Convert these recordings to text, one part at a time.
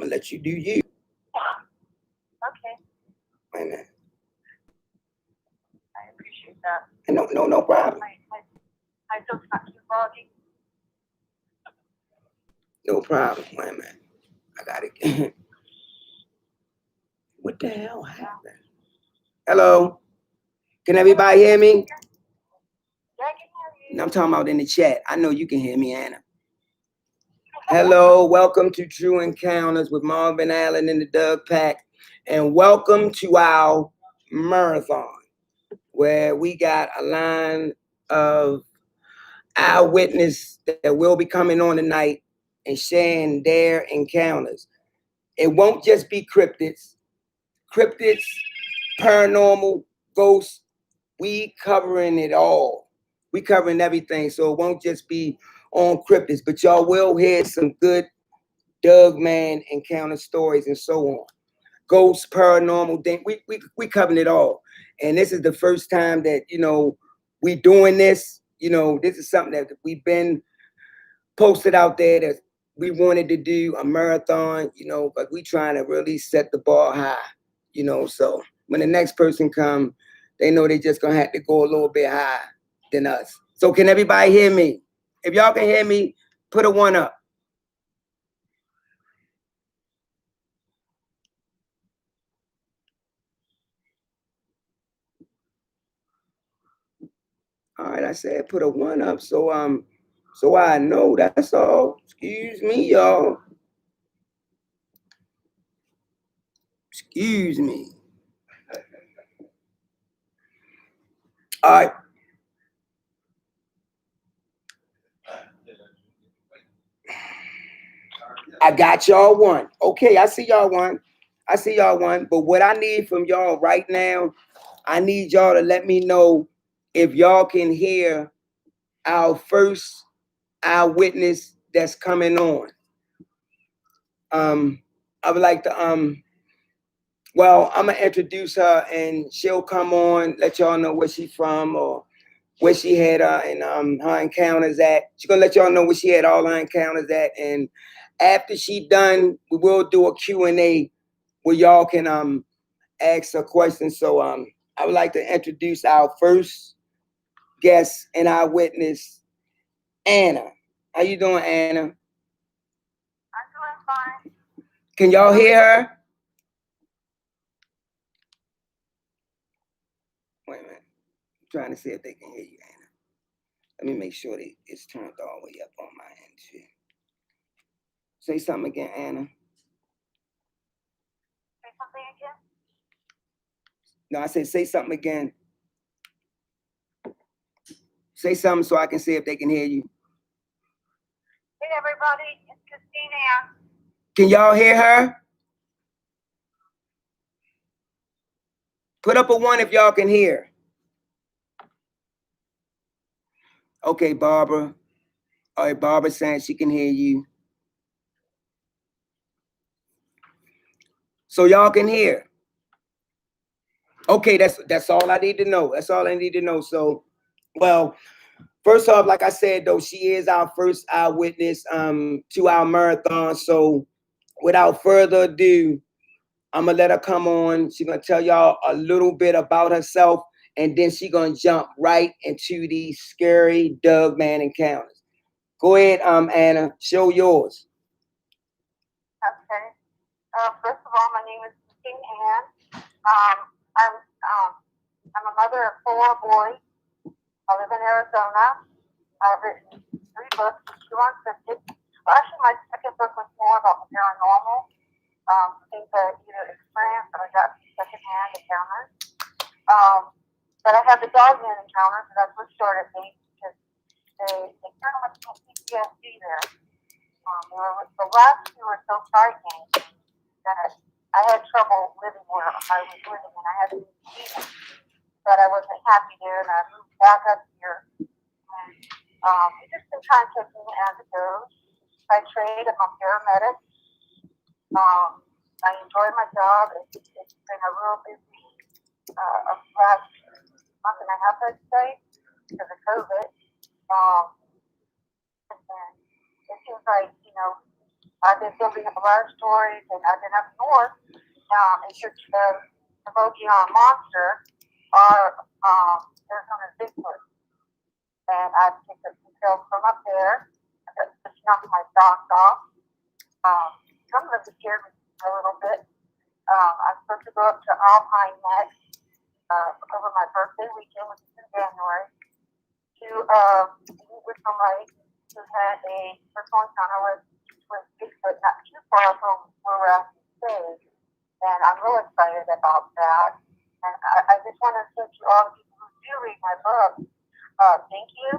gonna let you do you. Okay. Wait a minute. I appreciate that. No problem. I hope it's not too foggy. No problem. Wait a minute. I got it. What the hell happened? Hello? Can everybody hear me? Yeah, I can hear you. No, I'm talking about in the chat. I know you can hear me, Anna. Hello, welcome to True Encounters with Marvin Allen and the Doug Pack. And welcome to our marathon, where we got a line of eyewitness that will be coming on tonight and sharing their encounters. It won't just be cryptids, paranormal, ghosts. We covering it all. We covering everything. So it won't just be on cryptids, but y'all will hear some good Doug Man encounter stories and so on. Ghosts, paranormal thing. We covering it all. And this is the first time that, we doing this. This is something that we've been posted out there that we wanted to do a marathon, but we trying to really set the bar high, so when the next person come, they know they just gonna have to go a little bit higher than us. So can everybody hear me? If y'all can hear me, put a 1 up. All right, I said put a 1 up, so I know, that's all. Excuse me, y'all. Excuse me. All right. I got y'all one. Okay, I see y'all one. But what I need from y'all right now, I need y'all to let me know if y'all can hear our first eyewitness that's coming on. I would like to well, I'm gonna introduce her and she'll come on, let y'all know where she's from or where she had and her encounters at. She's gonna let y'all know where she had all her encounters at. And after she done, we will do a Q&A where y'all can ask her questions. So I would like to introduce our first guest and our witness, Anna. How you doing, Anna? I'm doing fine. Can y'all hear her? Wait a minute. I'm trying to see if they can hear you, Anna. Let me make sure that it's turned all the way up on my end too. Say something again, Anna. Say something again? No, I said say something again. Say something so I can see if they can hear you. Hey, everybody. It's Christina. Can y'all hear her? Put up a 1 if y'all can hear. Okay, Barbara. All right, Barbara saying she can hear you. So y'all can hear. Okay, that's all I need to know. That's all I need to know. So, well, first off, like I said, though, she is our first eyewitness to our marathon. So without further ado, I'm gonna let her come on. She's gonna tell y'all a little bit about herself, and then she's gonna jump right into these scary Doug Man encounters. Go ahead, Anna, show yours. Okay. First of all, my name is Christine Ann. I'm a mother of 4 boys. I live in Arizona. I've written 3 books, 2 on cryptids. Well, actually, my second book was more about the paranormal, things that I either experienced or I got secondhand encounters. But I had the dog man encounters, and that's what started me because they kind of went to PTSD there. The last 2 were so frightening that I had trouble living where I was living, and I had to leave that I wasn't happy there, and I moved back up here. And it just been kind of taking as it goes. By trade, I'm a paramedic. I enjoy my job. It's been a real busy last month and a half, I'd say, because of COVID. And it seems like, I've been building up a lot of stories, and I've been up north in search of the Mogollon monster, or Arizona Bigfoot. And I've picked up some film from up there. I just knocked my socks off. Some of them scared me a little bit. I'm supposed to go up to Alpine next over my birthday weekend, which is in January, to meet with somebody who had a personal encounter with Bigfoot not too far from where we're at today. And I'm real excited about that. And I just want to say to all the people who do read my book, thank you.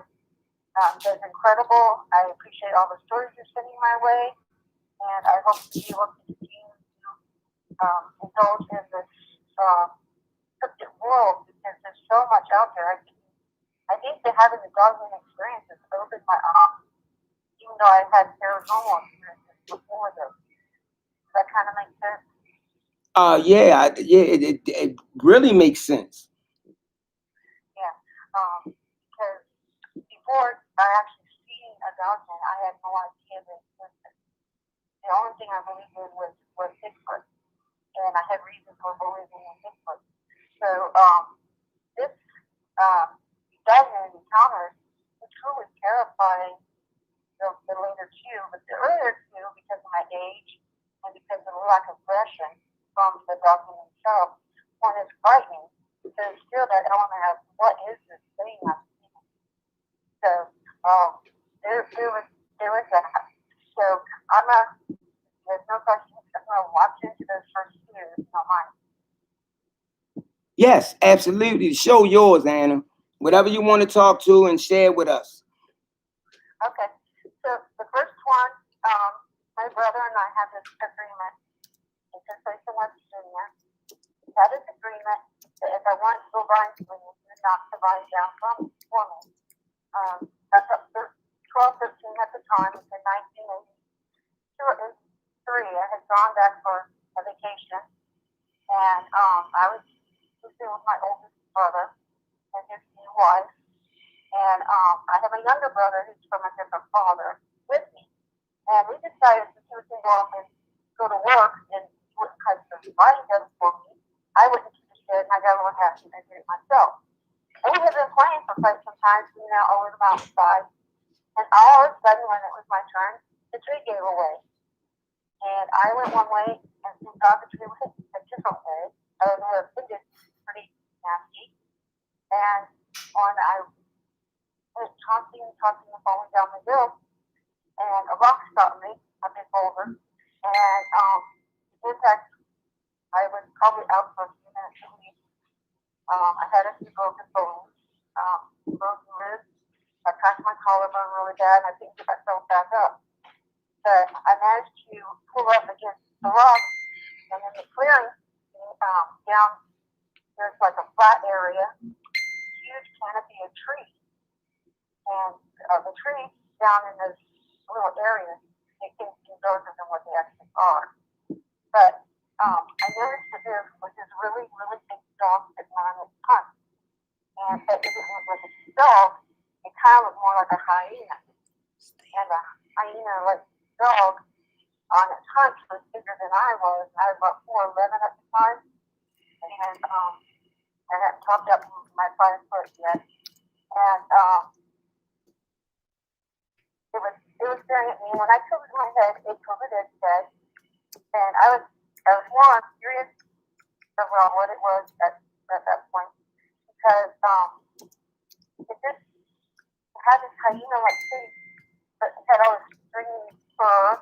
That's incredible. I appreciate all the stories you're sending my way. And I hope to be able to continue to indulge in this cryptid world, because there's so much out there. I think that having the Godwin experience has opened my eyes, even though I had paranormal experiences before this. Does that kind of make sense? It really makes sense. Yeah. Because before I actually seen a Godwin, I had no idea that it existed. The only thing I believed in was Bigfoot, and I had reason for believing in Bigfoot. So this Godwin encounters were truly terrifying. The later two, but the earlier two, because of my age and because of the lack of aggression from the Godwin himself, one is frightening. There's still that element of what is this thing I'm seeing? So there was that. So there's no question. I'm gonna watch into those first two, if you don't mind. Yes, absolutely. The show yours, Anna. Whatever you want to talk to and share with us. Okay. So the first one, my brother and I had this agreement. It took place in West Virginia. We had this agreement that if I wanted to go blind swinging, he would knock the blind down for me. That's up 12, 13 at the time. It was in 1983. I had gone back for a vacation, and I was visiting with my oldest brother and his new wife. And I have a younger brother who's from a different father with me. And we decided since he was going to go off and go to work and he wouldn't cut the writing done for me, I wouldn't keep the shed and I got to learn how to do it myself. And we had been playing for quite some time, you know, over the mountainside. And all of a sudden, when it was my turn, the tree gave away. And I went one way and thought the tree went a different way. I don't know if it was pretty nasty. And when I was tossing and falling down the hill, and a rock stopped me, a big boulder, and in fact, I was probably out for a few minutes at least. I had a few broken bones, broken ribs. I cracked my collarbone really bad, and I think I fell back up. But I managed to pull up against the rock, and in the clearing, down, there's like a flat area, huge canopy of trees. And the trees down in those little areas, they can be darker than what they actually are. But I noticed that there was this really, really big dog sitting on its hunt. And but it didn't look like a dog, it kind of looked more like a hyena. And a hyena-like dog on its hunt was bigger than I was. I was about 4'11" at the time. And I hadn't topped up my 5 foot yet. And it was staring at me. When I tilted my head, it tilted its head. And I was more curious about what it was at that point, because it just had this hyena-like face, but it had all this stringy fur,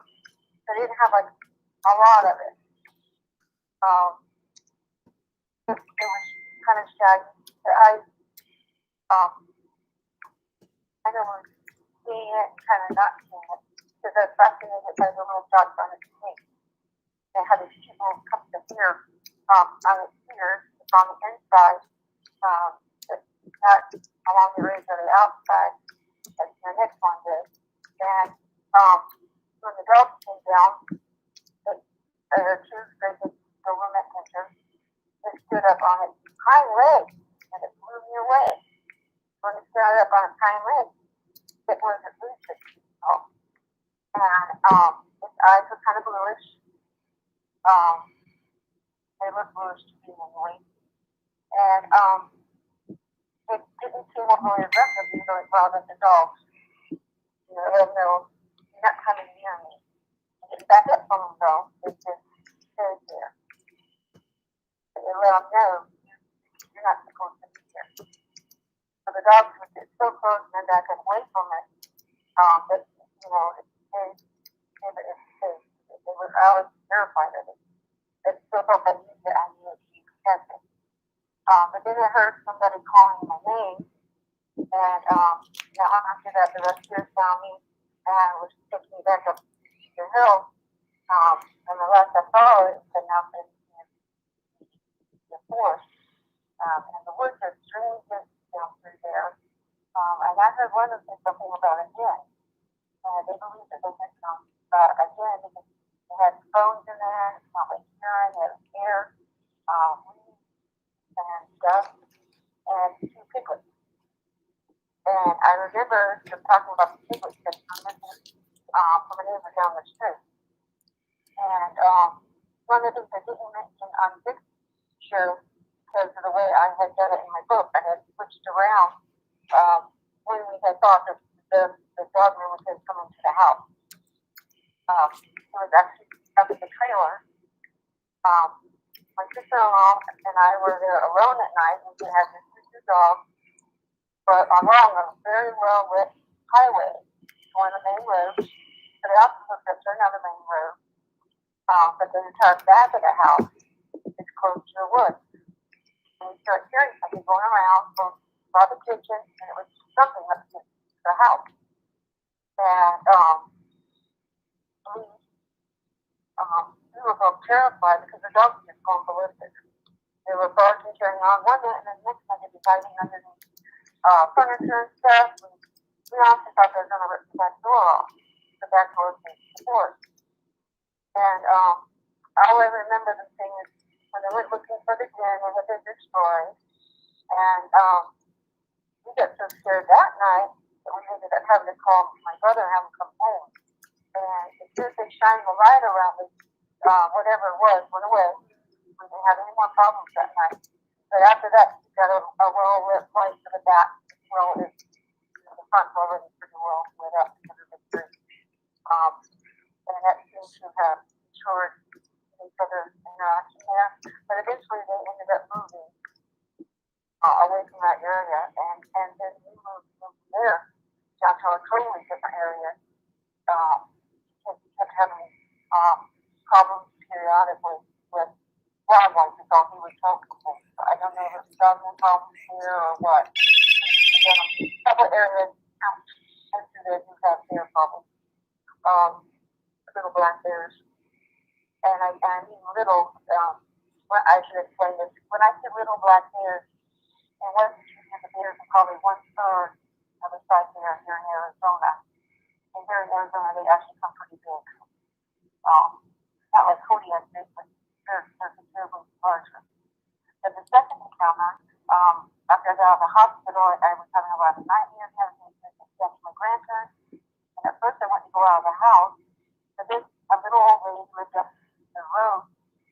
but it didn't have like a lot of it. It was kind of shaggy. I never seeing it, kind of not seeing it, because I was fascinated by the little dots on its face. It had these two little cups of hair on its ears, on the inside, not along the ribs or the outside, as the next one did. And when the dog came down, there were two great big government pictures. It stood up on its hind legs, and it blew me away. When it stood up on its hind legs, it was at least 6 feet tall. And its eyes were bluish. Um, they look bluish to me anyway. And it didn't seem overly aggressive, even though it growled at the dogs. You know, let them know you're not coming near me. I didn't back up from them though. It just stayed there. It let them know you're not supposed to be here. So the dogs would get so close and then back away from it. But you know, it stayed. I was terrified of it. It still felt like I knew it to be protected. But then I heard somebody calling my name, and now after that, the rescuers found me and was taking me back up the hill. And the last I saw it had now been in the forest. And the woods are extremely dense down through there. And I heard one of them say something about a den. They believe that they had some again because they had bones in there, it smelled like urine, it was air, weed, and dust, and two piglets. And I remember them talking about the piglets that I'm missing from a neighbor down the street. And one of the things I didn't mention on this show, because of the way I had done it in my book, I had switched around when we had thought that the dog man was going to come into the house. It was actually up at the trailer. My sister-in-law and I were there alone at night, and we had this two dogs, but along a very well-lit highway, one of the main roads, but it also hooked up to another main road. But the entire back of the house is close to the woods. And we started hearing something going around from the kitchen, and it was something up to the house. And we were both terrified because the dogs were just going ballistic. They were barking, carrying on one minute, and then the next minute they'd be hiding underneath furniture and stuff. And we also thought they were going to rip the back door off. The back door was the porch. And all I remember them saying is when they went looking for the den, it had been destroyed. And we got so scared that night that we ended up having to call my brother and have him come home. And as soon as they shined the light around us, whatever it was went away. We didn't have any more problems that night. But after that, we got a well-lit light to the back. Well, the front's already pretty well lit up because of the tree. And that seems to have ensured each other's interaction there. But eventually they ended up moving away from that area. And then we moved from there down to a totally different area. Because we kept having problems periodically with wildlife is all he was talking about. So I don't know if it's government problems here or what. Again, a couple areas into there do have bear problems. Little black bears. And I mean little, I should explain this. When I say little black bears, in West Virginia, the bears are probably 1/3 of the size they are here in Arizona. And here in Arizona, they actually come pretty big. Not like Kodiak big, but they're considerably larger. But the second encounter, after I got out of the hospital, I was having a lot of nightmares, having to to my grandparents. And at first I went to go out of the house, but then a little old lady lived up the road,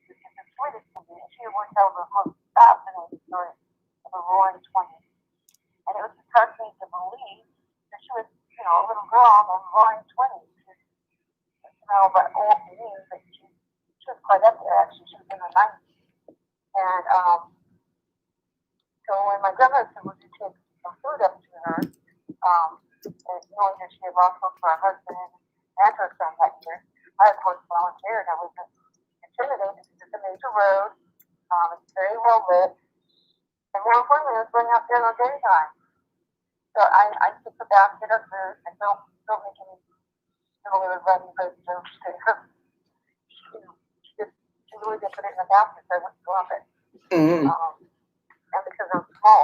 which is the sweetest to me. She would tell the most fascinating story of the roaring 20s. And it was just hard for me to believe that she was, a little girl in the roaring 20s. But old to me, but she was quite up there actually. She was in her 90s. And so when my grandmother was to take some food up to her, and knowing that she had lost hope for her husband and her son that year, I of course volunteered. I wasn't intimidated because it's a major road. It's very well lit. And more importantly, it was going out there in the daytime. So I took the basket of food and don't make any really running good jokes to her. She really did put it in the basket, so I wouldn't drop it. Mm-hmm. And because I'm small.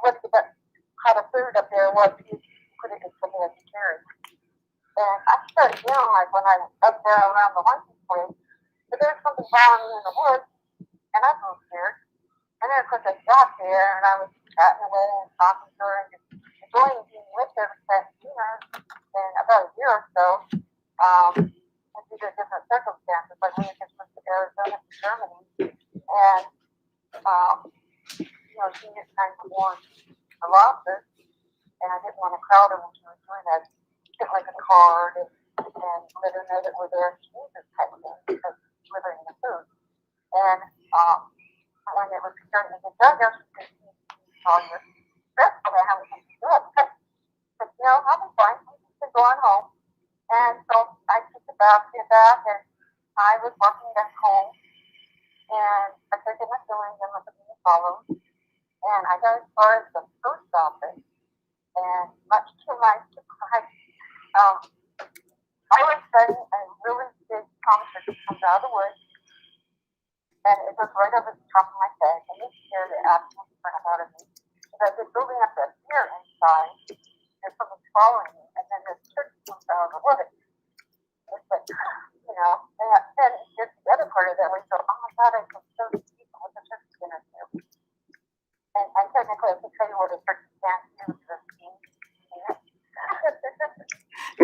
What the how the food up there was, you put it in something that you carry. And I started yelling like when I was up there around the hunting place, but there's something following me in the woods, and I grew scared. And then of course I got there and I was chatting away and talking to her and just enjoying being lived there for 10 years in about a year or so, and due to different circumstances, like we had just moved to Arizona from Germany, and she just kind of warned the losses, and I didn't want to crowd her when she was doing that. Sent like a card and let her know that we're there. She needs this type of thing because delivering the food. And when it was starting to get done, she said, "Oh, you're stressed about how we can do it." But I'll be fine. We can go on home. And so I took the basket back, and I was walking back home, and I started my feelings and looked at the follow. And I got as far as the post office, and much to my surprise, I was studying a really big concert that comes out of the woods, and it was right over the top of my head, and it scared the absolute crap out of me. Because I was building up that fear inside, there's something following me, and then this church comes out of the woods. It's like, and then there's the other part of that where you go, oh my God, I can show these people what the church is going to do. And technically, I can tell you what a church can't do to the team. He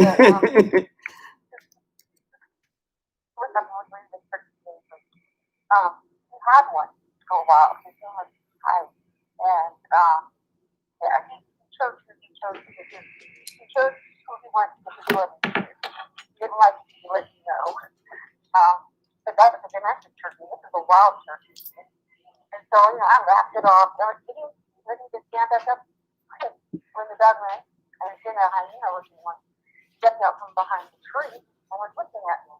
had one for a while. His name was Ty, and yeah, he chose who he chose because he chose who he wanted to be with. He didn't like to let you know. But that was a domestic turkey. This is a wild turkey, and so I wrapped it off. I was ready to stand back up when the dog ran, and then a hyena looking one stepped out from behind the tree and was looking at me.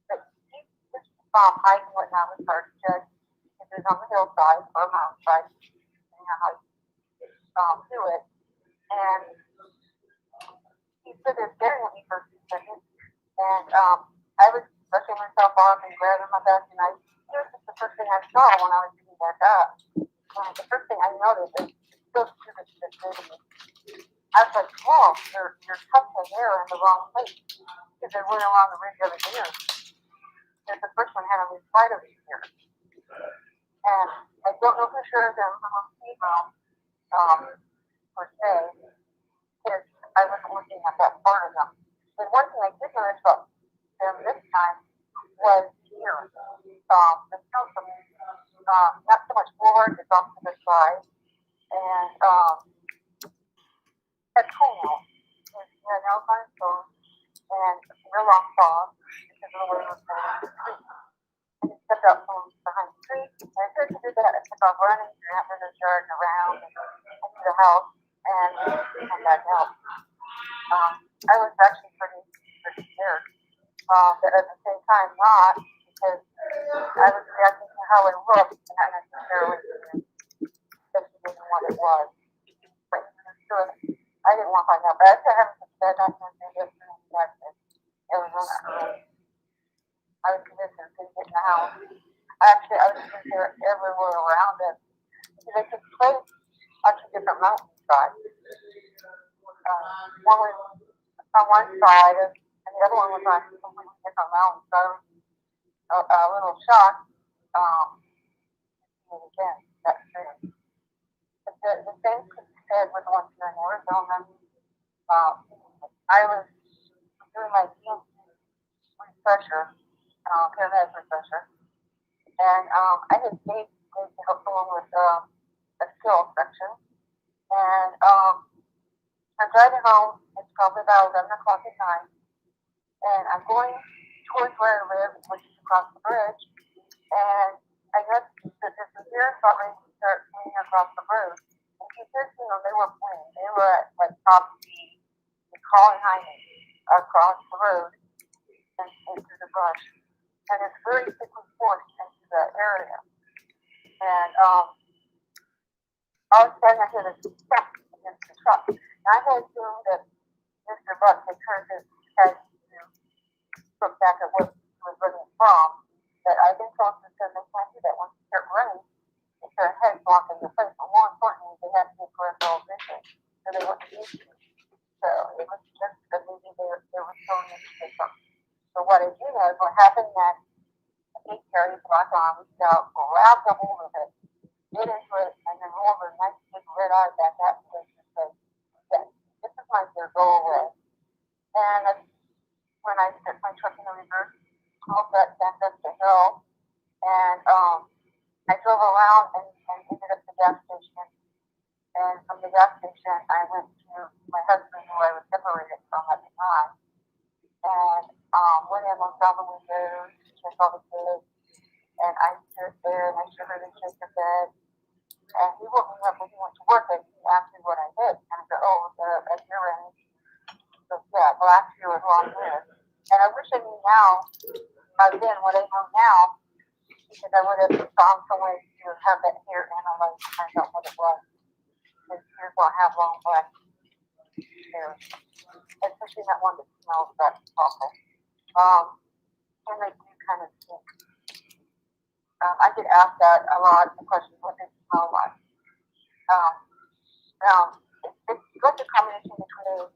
But he just hiding whatnot was hard to judge. If it was on the hillside or mountainside, depending on how you do it. And he stood there staring at me for a few seconds. And I was brushing myself off and grabbing my vest, and it was just the first thing I saw when I was getting back up. And the first thing I noticed is still stupid to this day to me. I was like, "Whoa, your cups of hair in the wrong place," because they went along the ridge of his ear. Because the first one had on the side of his ear. And I don't know for sure that I'm a female, per se, because I wasn't looking at that part of them. But one thing I did notice about them this time was here. There's still some, not so much forward, it's off to the side. And had toenails. He had nails on his toes and real long claws because of the way it was going in the tree. And he stepped out from behind the tree. And as soon as he did that, I took off running through the yard and around and into the house and come back out. I was actually pretty scared. But at the same time, not because I was reacting to how it looked and not necessarily investigating what it was. But sure, I didn't want to find out. But I still haven't been bad night and Arizona early. I was convinced I was going to get in the house. Actually, I was convinced they were everywhere around us. Because they took place on two different mountainsides. One was on one side, and the other one was on a completely different mountain. So I was a little shocked. Again, that's true. But the same could be said with the ones here in Arizona. I was doing my DMC refresher, paramedic refresher, and I had stayed to help someone with a skill section. And I'm driving home. It's probably about 11 o'clock at night, and I'm going towards where I live, which is across the bridge. And I noticed that this severe thought ready to start swinging across the road. And she said, they were playing. They were at like top speed, calling behind me across the road and into the brush. And it's very thickly forced into the area. And all of a sudden I hear this step against the truck. And I had assumed that Mr. Buck had turned his head to look back at what he was running from. But I've been told that they can't do that once you start running. It's their head blocking the face. But more importantly, they have to get peripheral vision. So they wouldn't use it. So it was just a movie they were showing us to take up. So what I do know is what happened next. He carried black arm, reached out, grabbed a hold of it, get into it, and then rolled a nice big red eye back at me and said, "Yes, this is recognize their go away. And that's when I set my truck in the reverse, all that sent us to hill. And I drove around and ended up at the gas station. And from the gas station, I went to my husband, who I was separated from at the time, and went in, looked out the windows, checked all the kids, and I stood there and I shivered and shook the bed. And he woke me up when he went to work and he asked me what I did. And I said, oh, at your end. So, yeah, last year was long year. And I wish I knew now, by then, what I know now, because I would have found some way to have that hair analyzed to find out what it was. Because deers don't have long black hair, especially that one that smells that awful. And they do kind of stink. I get asked that a lot, the question, what they smell like. Um, it's like a combination between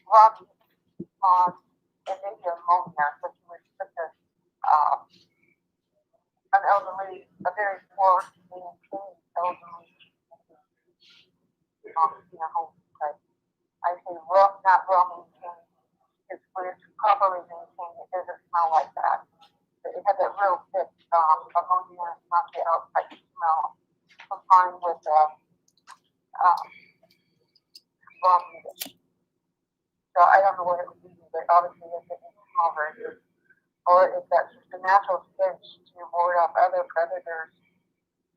raw meat, and maybe ammonia, which was such an elderly, a very poor, maintained elderly, home type. I say raw, not raw maintained, because when it's properly maintained, it doesn't smell like that. It had that real thick ammonia, not the outside smell, combined with raw meat. So I don't know what it would be, but obviously it didn't smell very good. Or if that's just a natural stench to ward off other predators.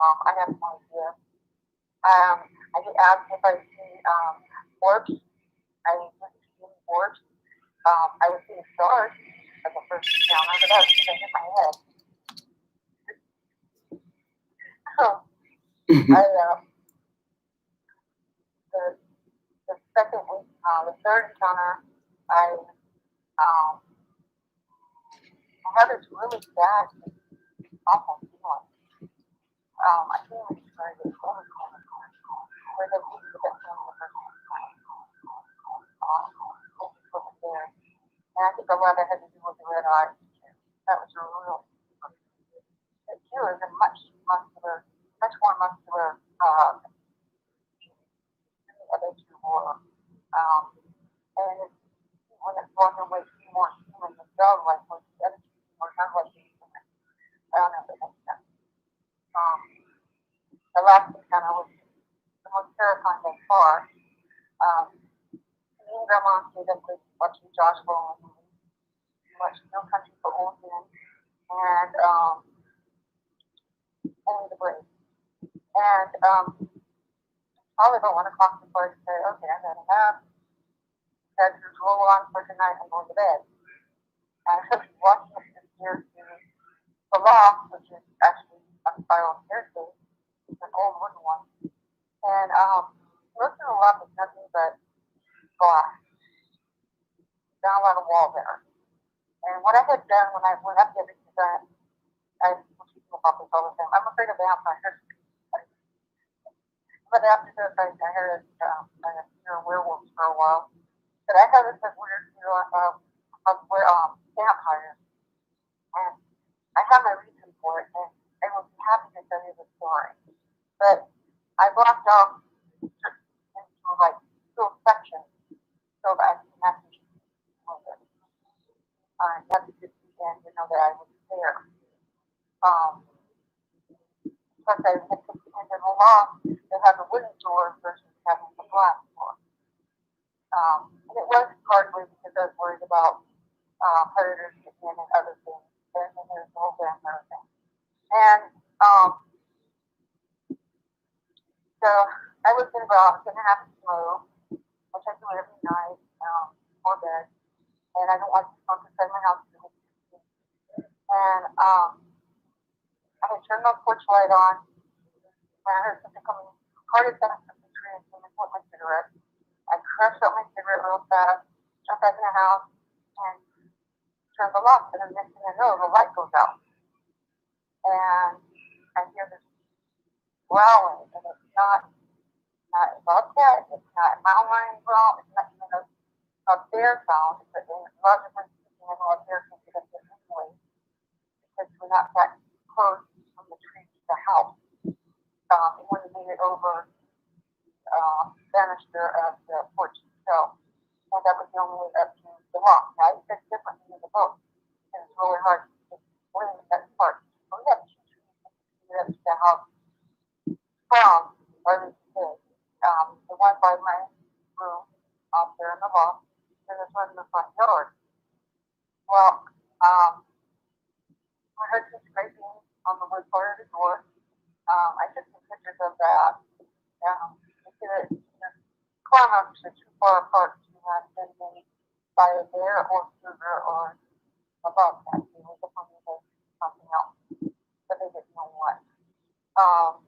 I have no idea. I get asked if I see orbs. I didn't see any orbs. I was seeing stars as a first encounter, but that was because I hit my head. I the second week, the third encounter, I had this really bad, awful feeling. I can't even describe it. Cold, where the week that feeling the first time. Wasn't there. And I think a lot of that had to do with the red eyes. That was a real. The deer is a much more muscular than the other two were. And when it's walking away, it's more human than dog like, when the other two were not like human. I don't know if that makes sense. Um, the last encounter was the most terrifying by far. Me and Grandma stayed up with watching Josh Brolin movies. We watched No Country for Old Men and Only the Brave. And probably about 1 o'clock before I said, okay, I'm gonna have that just roll on for tonight and go to bed. And I was watching the stairs to the loft, which is actually a spiral staircase. It's an old wooden one. And most of the loft is nothing but glass. Not a lot of wall there. And what I had done when I went up there, because I was speaking about this all the time, I'm afraid of vampires. But after this, I heard werewolves for a while. But I had this weird fear of where vampires, and I have my reason for it, and I will be happy to tell you the story. But I blocked off into like little sections so that I can message with it. That's just again to know that I was there. Um, Plus, I had to stand in the law to have a wooden door versus having the glass door. And it was partly because I was worried about predators getting in and other things. And then there's the whole grandmother thing. And so I was gonna have to smoke, which I do every night before bed. And I don't like to smoke inside my house. And I had turned my porch light on when I heard something coming hard as that from the tree and came and put my cigarette. I crushed up my cigarette real fast, jumped back in the house, and turned the lock. And the next thing I know, the light goes out. And I hear this growling, and it's not a bobcat, it's not a mountain lion growl, it's not even a bear sound. But logically speaking, I know a bear can get up there anyway, because we're not that close from the tree to the house. It wouldn't have made it over banister of the porch itself. book, and it's really hard to explain that part. So we have two trees that the house from where we live. The one by my room out there in the loft, and there's one in the front yard. Well, I heard some scraping on the wood part of the door. I took some pictures of that. I did it. Corners are too far apart to have been made by a bear or cougar or a bobcat. They were definitely something else, but they didn't know what. Um,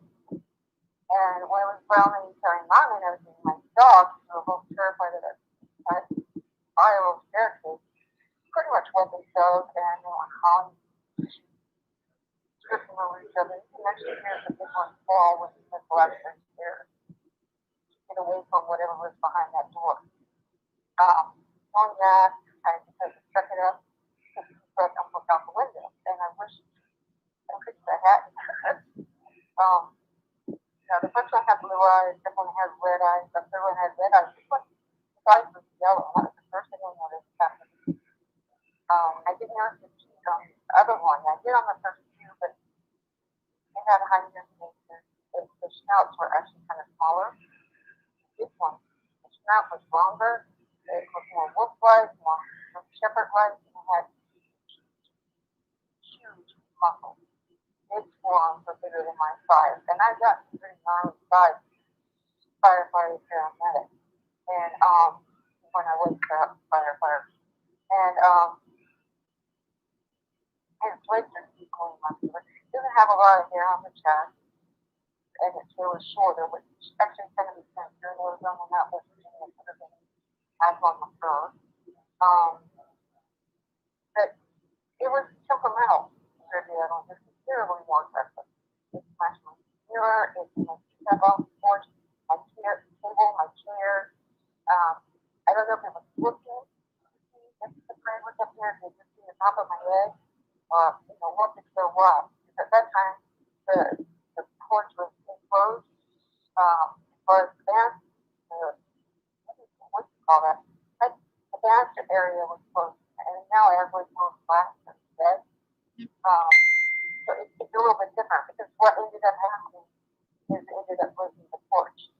and when it was browning, carrying on and everything, my dogs were both terrified of it. I spiral staircase, pretty much wet themselves, and they were howling, tripping over each other. You can actually hear the big one fall when the collapse stairs to get away from whatever was behind that door. On that, I decided to check it up, took a deep breath, and looked out the window. And I wish I could have had the first one had blue eyes, the second one had red eyes, the third one had red eyes. This one, his eyes was yellow. That was the first thing I noticed happened. I didn't notice the teeth on the other one. I did on the first two, but they had high faces. The snouts were actually kind of smaller. This one, the snout was longer. It was more wolf-like, more shepherd-like, and it had huge muscles. Its forearms were bigger than my thighs, and I got pretty gnarly thighs, firefighter paramedic, and when I was a firefighter, and his legs are equally muscular. He doesn't have a lot of hair on the chest, and its hair was shorter, which actually kind of makes sense. During Arizona, when that was Virginia, it would have been as on the fur. But it was temperamental. It's considerably more aggressive. It smashed my mirror. It step off the porch, my chair, table, my chair. I don't know if it was looking to see if the friend was up there, if it just see the top of my head, or what if there was. Because at that time, the porch was enclosed. As far as the what do you call that? Like, the banister area was closed, and now everyone's more glass instead. So it's a little bit different because what ended up happening is it ended up losing the porch.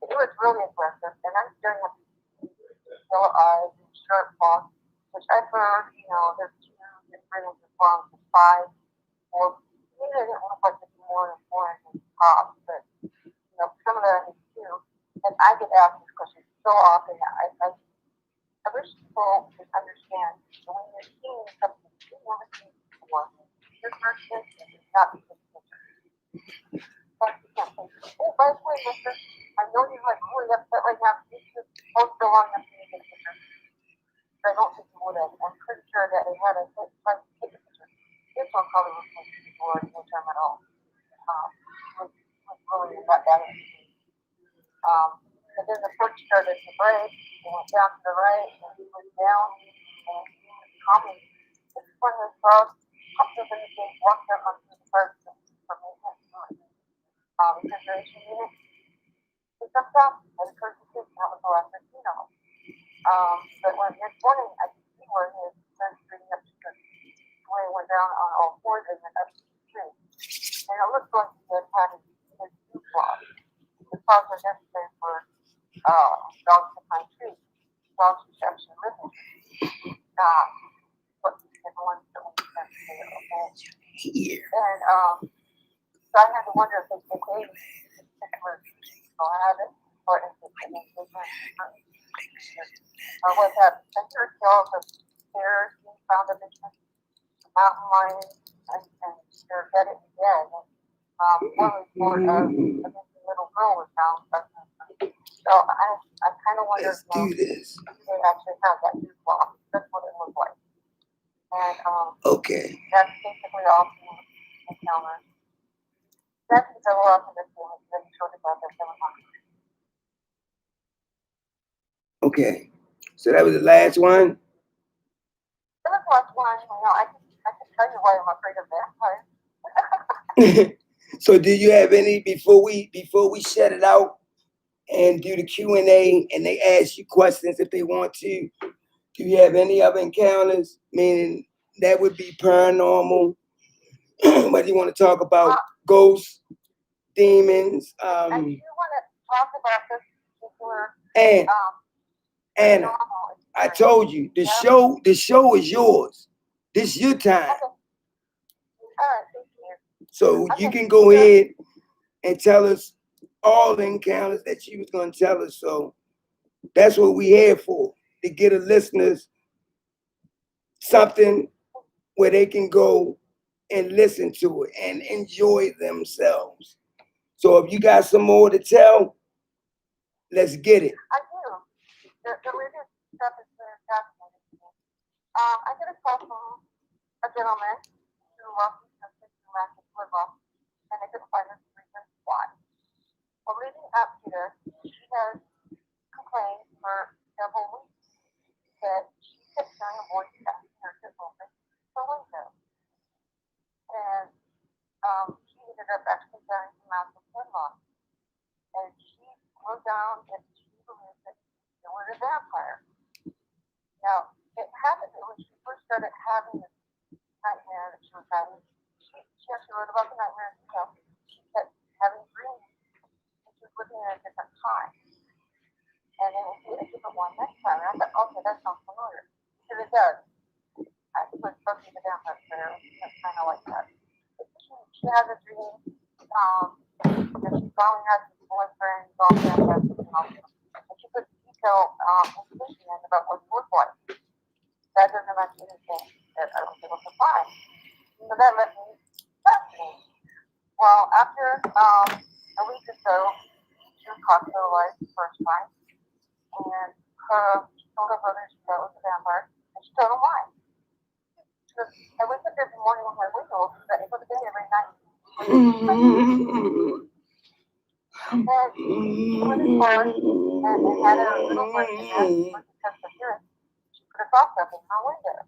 It was really aggressive, and I'm staring at yellow eyes and sharp claws, which I've heard, there's two different forms of five, four. Maybe I didn't look like to be more than 4 inches top, but some of that is two. And I get asked this question so often. I wish people would understand that when you're seeing something you've never seen before, your first instinct is not to take pictures. But you can't say, oh, by the way, mister, I know you're like really upset right now. You should post so long enough to take a picture. But I don't think you would have. I'm pretty sure that they had a hit trying to take a picture. This one probably was supposed to be bored no time at all. Was really not that interesting. And then the porch started to break. It went down to the right, and he went down, and he was calming. This is when his dog popped up in the gate, walked up onto the first for maintenance refrigeration unit. He jumped up and turned to kiss, and that was the last thing. But when next morning, I could see where he was reading up to the where he went down on all fours and then up to the tree. And it looked like he had his two claws. The claws were necessary for dogs to climb trees. Dogs should actually live in trees. But the ones that we can stay here. And so I had to wonder if they particular people had it, or if it was different. Or what happened. I heard tales of bears being found in the mountain lions, and they're dead at the end. One report of a missing little girl was found. So I kind of wonder if they actually have that new claw. That's what it looked like. And okay. That's basically all the encounters. That's the go up in the film that you showed about that 700. Okay. So that was the last one? That was the last one. I can tell you why I'm afraid of vampires. So do you have any before we shut it out and do the Q&A and they ask you questions if they want to? Do you have any other encounters? Meaning that would be paranormal. Whether you want to talk about ghosts, demons, I do want to talk about this particular and Anna, paranormal I experience. told you the show is yours. This is your time. Okay. All right, thank you. So you Okay. can go ahead and tell us all the encounters that you was gonna tell us. So that's what we here for, to get the listeners something where they can go and listen to it and enjoy themselves. So if you got some more to tell, let's get it. I do. The religious stuff is very fascinating to me. I get a call from a gentleman who lost his husband to massive liver, and they couldn't find the reason why. Well, leading up to this, she has complained for several weeks that she kept hearing a voice asking her to open the window. And she ended up actually getting some massive blood loss. And she wrote down that she believed that there was a vampire. Now, it happened when she first started having this nightmare that she was having. She actually wrote about the nightmare herself. She kept having dreams, and she was living in a different time. And then it would be a different one next time. And I thought, okay, that sounds familiar. Because it does. I was supposed to be the vampire player. That's kind of like that. She has a dream that she finally has this boyfriend, he's all fantastic and all. And she puts detailed information in about what he looked like. That doesn't mention anything that I was able to find. So that left me fascinated. Well, after a week or so, she was hospitalized the first time, and she told her brother she thought it was a vampire, and she told him why. Because I wake up every morning with my window open, but I go to bed every night. And she went as far and had a little break in that for because of this. She put a soft up in my window.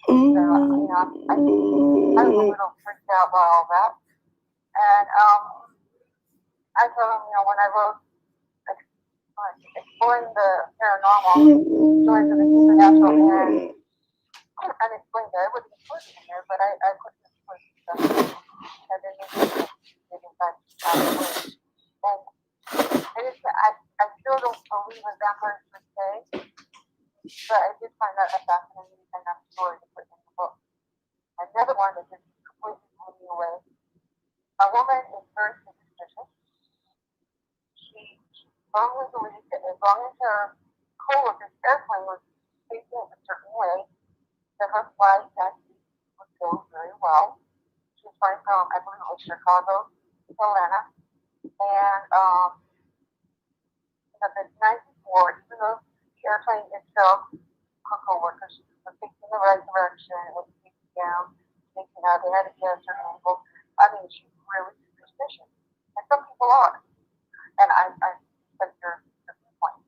So, I was a little freaked out by all that. And I told him, when I wrote exploring the paranormal, stories of the supernatural, and unexplained, I would include it in there, but I couldn't include stuff that didn't in fact happen. And I still don't believe in vampires per se, but I did find that a fascinating enough story to put in the book. Another one that just completely blew me away. A woman is very superstitious. She firmly believes that as long as her coworker's airplane was facing a certain way, that her flight actually would go very well. She's flying from, I believe it was Chicago to Atlanta. And the night before, even though the airplane itself, her coworkers was facing the right direction, it was facing down, thinking how they had to get a certain angle. I mean, she's really superstitious. And some people are. And I think you're at this point.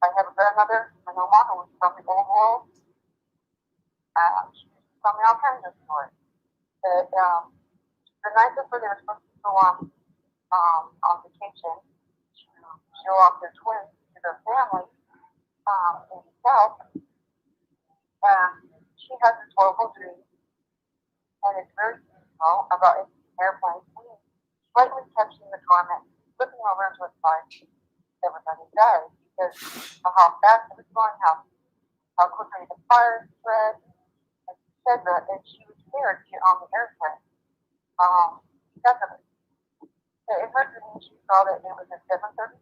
I have a grandmother, my mama, who was from the old world. She told me all kinds of stories. That the night before they were supposed to go on vacation to show off their twins to their family in the South, she has this horrible dream, and it's very beautiful about an airplane slightly touching the garment, flipping over into a side. Everybody dies because of how fast it was going, how quickly the fire spread, etc. And she was scared to get on the airplane because of it. So in her dream, she saw that it was a 737.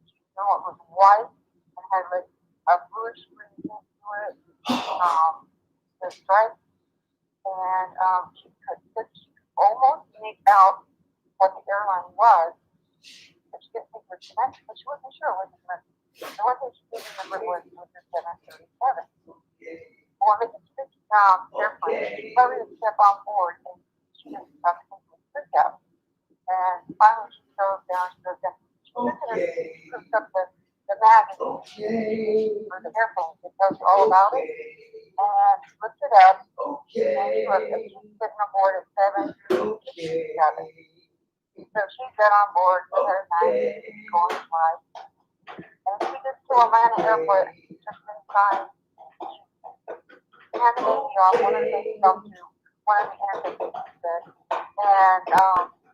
She saw it was white and had like a bluish green tint to it, the stripes, and she could almost make out what the airline was, but she didn't think it was domestic, but she wasn't sure it was domestic. The one thing she did remember was it was a 737. Well, they could switch airplane. She started to step on board, and she didn't stop thinking freak out. And finally, she goes down. She goes down. She picks up the magazine for the airplane. It tells you all about it. And she lifts it up. And she was sitting on board at 767. So she got on board with her night, going fly. And she gets to Atlanta Airport just in time hand the baby off. One of the babies fell to one of the interfaces said. And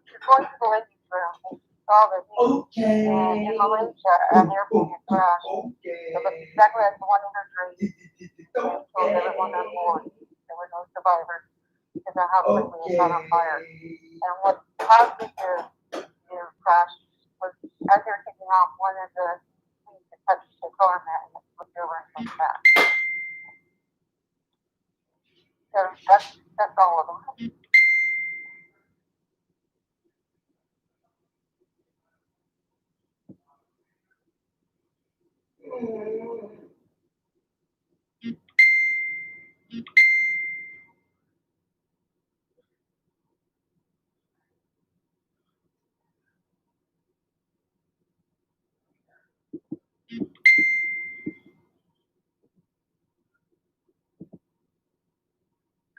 she's going to the ladies' room and she saw the knee. And in Malaysia, an airplane had crashed. It looked exactly like the one in her dream. And killed everyone on board. There were no survivors because the house quickly had caught on fire. And what caused it to crash was as they were taking off, one of the wings had touched the car mat and it flipped over and went back. So that's all of them.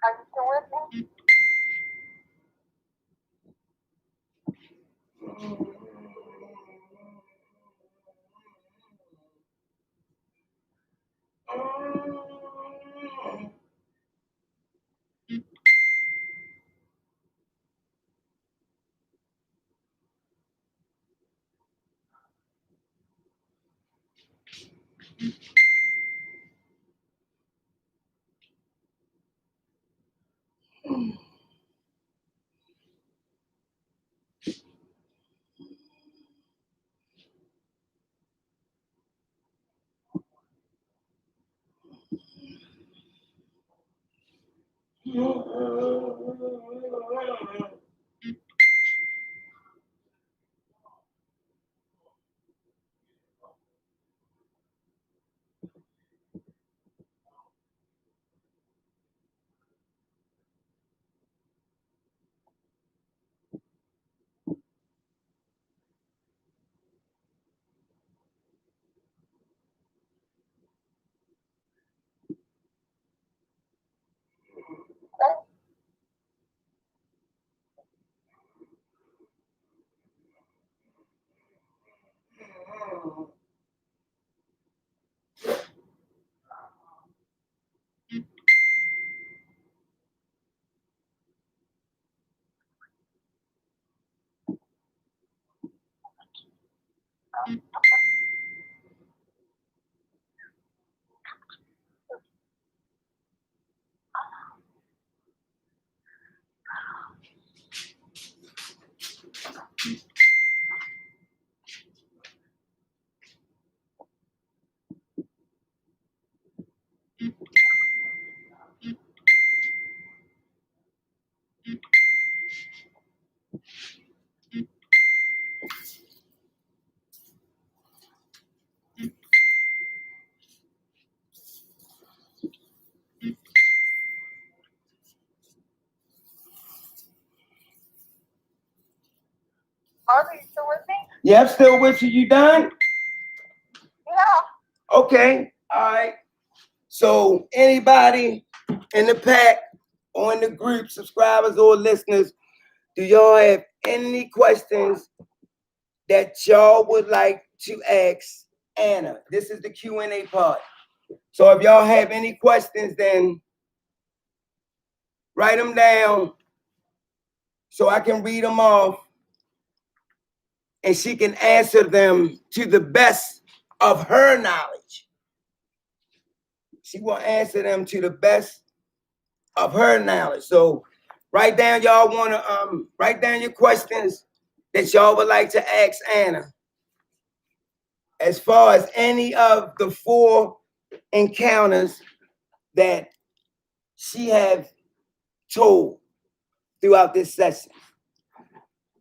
Are you still with me? Are you still with me? Yeah, I'm still with you. You done? Yeah. Okay. All right. So anybody in the pack or in the group, subscribers or listeners, do y'all have any questions that y'all would like to ask Anna? This is the Q&A part. So if y'all have any questions, then write them down so I can read them off and she can answer them to the best of her knowledge. She will answer them to the best of her knowledge. So write down y'all want to write down your questions that y'all would like to ask Anna. As far as any of the 4 encounters that she have told throughout this session.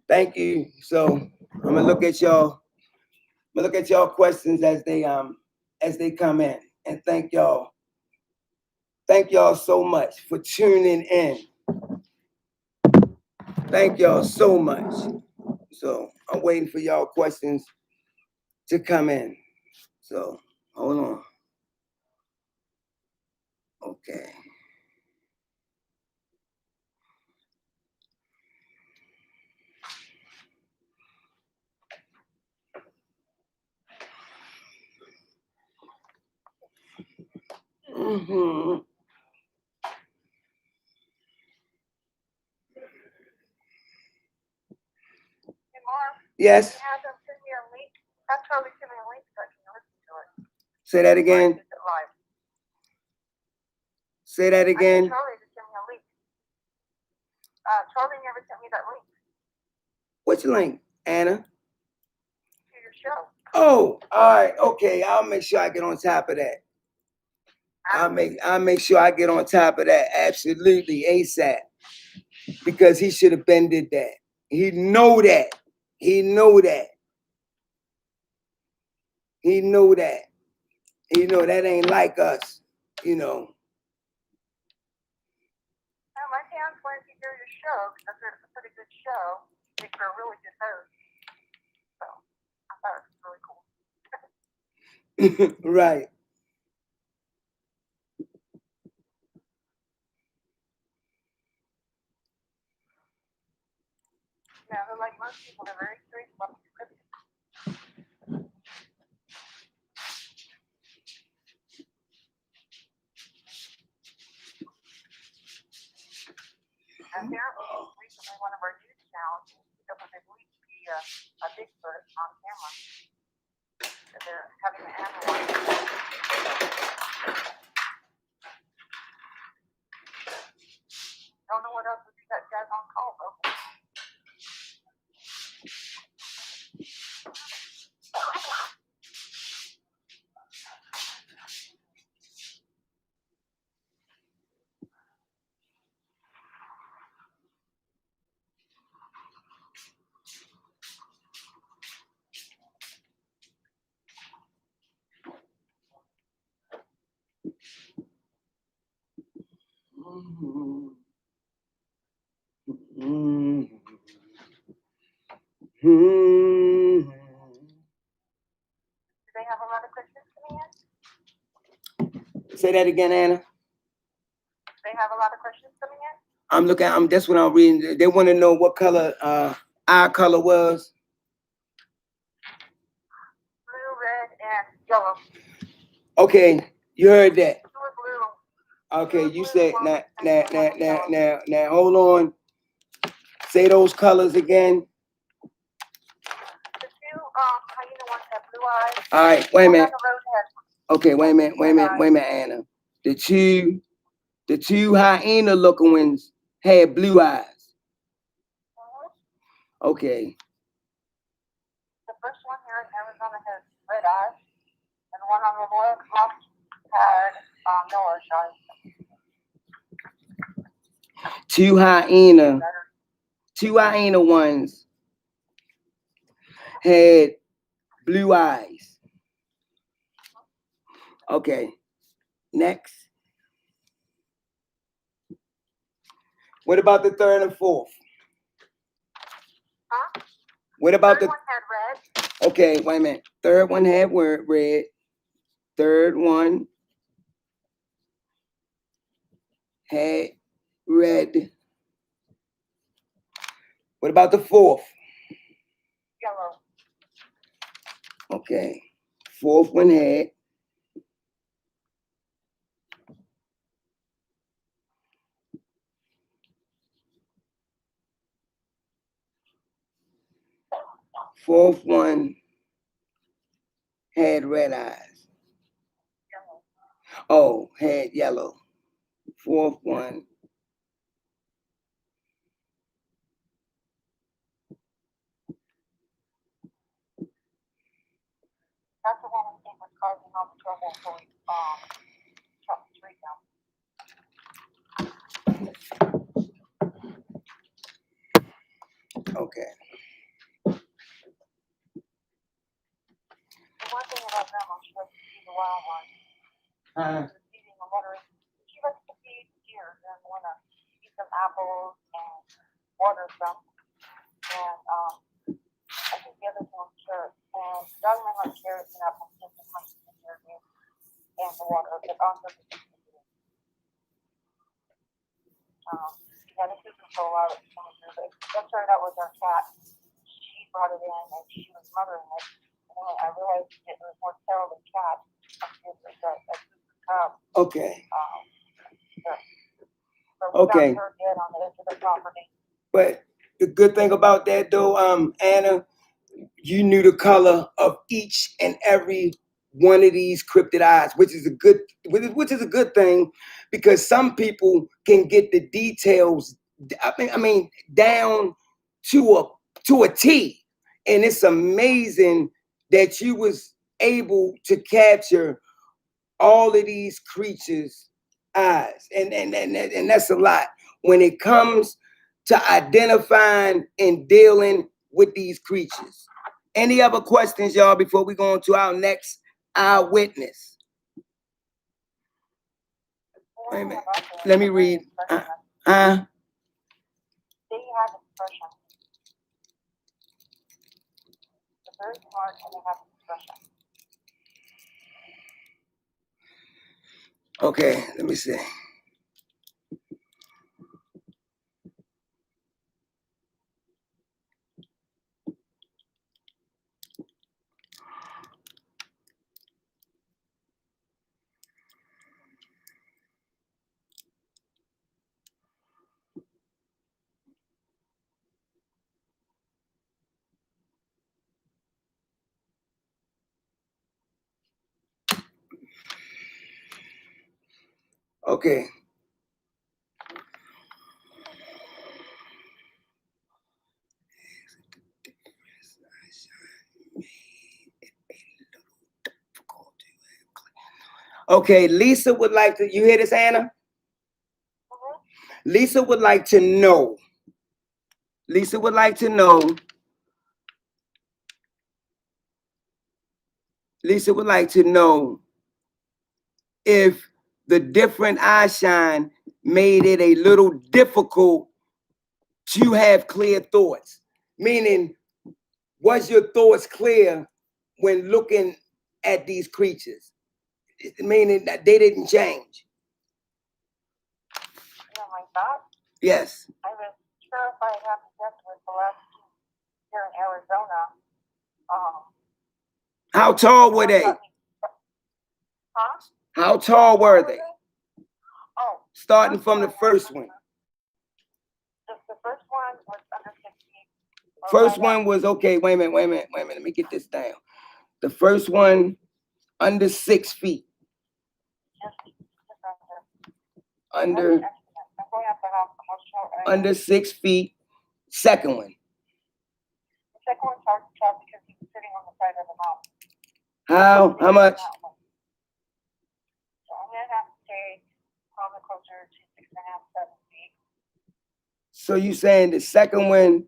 Thank you. So I'm gonna look at y'all. I'm gonna look at y'all questions as they come in. And thank y'all. Thank y'all so much for tuning in. Thank y'all so much. So I'm waiting for y'all questions to come in. So hold on. Okay. Mm-hmm. Yes. Have them send me a link. Have Charlie send me a link so I can listen to it. Say that Or again. is it live? Say that I need again. Charlie to send me a link. Charlie never sent me that link What's your link, Anna? to your show. Oh, all right, okay. I'll make sure I get on top of that. I'll make sure I get on top of that. Absolutely, ASAP. Because he should have been did that. He know that. He know that. He know that. He know that ain't like us. You know. My fans wanted to hear your show because it's a pretty good show. I think you're a really good host. So I thought it was really cool. Right. Yeah, they're like most people. They're very serious about the script. Apparently, recently one of our news channels picked up what they believe to be a Bigfoot on camera. That they're having to analyze. Don't know what else would be that guy's on call though. Do they have a lot of questions coming in? Say that again, Anna. They have a lot of questions coming in? I'm looking. That's what I'm reading. They want to know what color our color was. Blue, red, and yellow. Okay, you heard that. Blue or blue. Okay, you said now. Hold on. Say those colors again. The two hyena ones have blue eyes. All right, wait a minute. Has Okay, wait a minute, Anna. The two hyena looking ones had blue eyes. Okay. The first one here in Arizona has red eyes, and the one on the left had yellow eyes. Two hyena ones had blue eyes. Okay. Next. What about the third and fourth? Huh? What about the third one had red? Okay, wait a minute. Third one had red. Third one had red. What about the fourth? Yellow. Okay. Fourth one had fourth one had red eyes. Yellow. Oh, had yellow. Fourth one. That's the one I think was causing all the trouble until we chopped the tree down. Okay. The one thing about Grandma, she likes to feed the wild ones. Feeding the litter. She likes to feed deer and want to feed them apples and water them. And I think the other one carrots. And dog men like carrots and apples and honey and their meat and the water, but also the yeah, this isn't so loud it's coming through, but that started out with our cat. She brought it in and she was mothering it. And then I realized it was more tail than cat. It was a cub. Okay. So we found her dead on the edge of the property. But the good thing about that though, Anna, you knew the color of each and every one of these cryptid eyes, which is a good thing, because some people can get the details. I mean, down to a T, and it's amazing that you was able to capture all of these creatures' eyes, and that's a lot when it comes to identifying and dealing with these creatures. Any other questions, y'all, before we go on to our next eyewitness? Wait a minute. Let me read. They have expression. They're very smart and they have expression. Okay, let me see. Okay. Okay, Lisa would like to. You hear this, Anna? Lisa would like to know. Lisa would like to know. Lisa would like to know if the different eye shine made it a little difficult to have clear thoughts. Meaning, was your thoughts clear when looking at these creatures? Meaning that they didn't change. Oh my God. Yes. I was terrified having death with the last two here in Arizona. How tall were they? Huh? How tall were they? Oh. Starting from the first one. The first one was under 6 feet. First one was, okay, wait a minute. Let me get this down. The first one under 6 feet. Under 6 feet. Second one. The second one's hard to tell because he was sitting on the side of the mountain. How much? So I'm gonna have to say probably closer to 6.5, 7 feet. So you saying the second one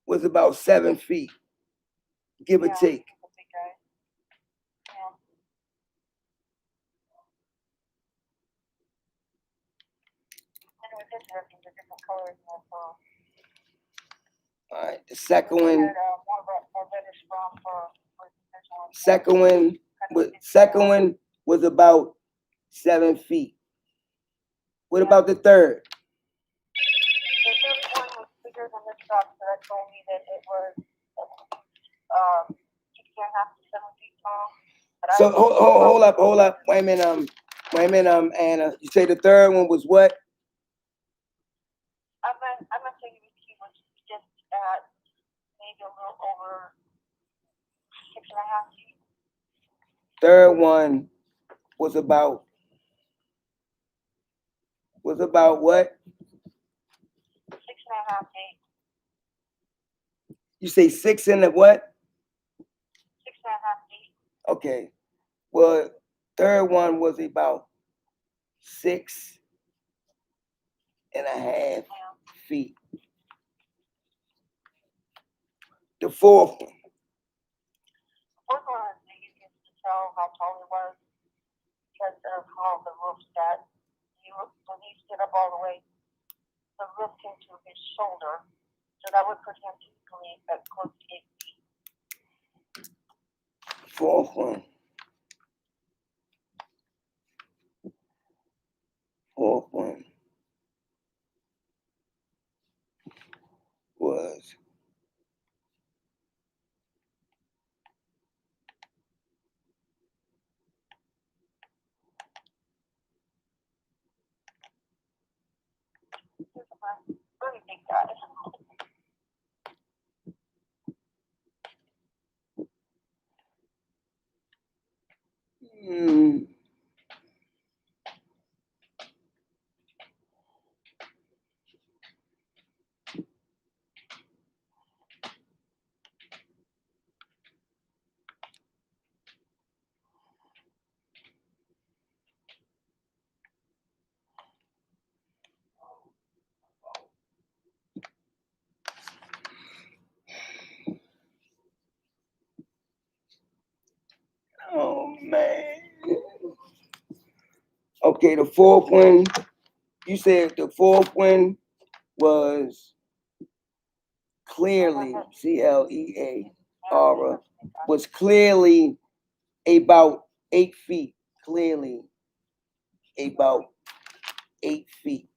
was about 7 feet, give or take. He's a big guy. Yeah. And it was interesting, the different colors in the photo. All right, the second one. Had, more reddish brown for second one was about 7 feet. What about the third? The third one was bigger than this truck, so that told me that it was 6.5 to 7 feet tall. So hold up. Wait a minute, Anna. You say the third one was what? I'm gonna say he was just at maybe a little over 6.5 feet. Third one was about what? 6.5 feet. You say 6 and the what? 6.5 feet. Okay. Well, third one was about 6.5 feet. The fourth one. The fourth one is the easiest to tell how tall he was because of how the roof sat. When he stood up all the way, the roof came to his shoulder, so that would put him typically at close to 8 feet. Fourth one. Was Really big guy. Okay, the fourth one, you said the fourth one was clearly, Clear, was clearly about 8 feet. Clearly about 8 feet.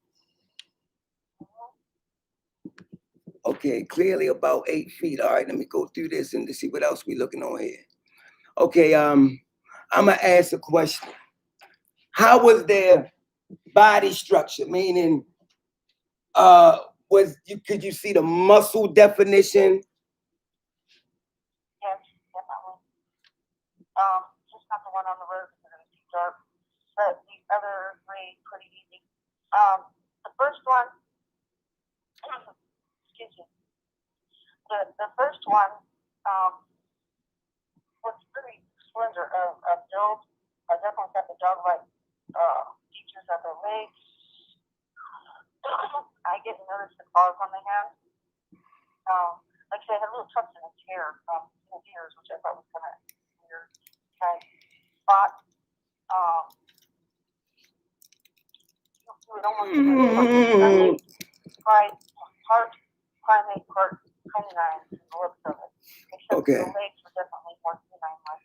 Okay, clearly about 8 feet. All right, let me go through this and to see what else we looking on here. Okay, I'm gonna ask a question. How was their body structure? Meaning, was you could you see the muscle definition? Yes, definitely. Just not the one on the road because it was too dark. But the other three, pretty easy. The first one, excuse me, the first one was pretty slender of build. I definitely got the dog-like features of their legs. I didn't notice the claws on the hands. Like I said, I had little tucks in his hair, in his ears, which I thought was kind of weird. Kind of spot. You would almost part primate, part canine in the looks of it. Except Okay. the legs were definitely more canine-like.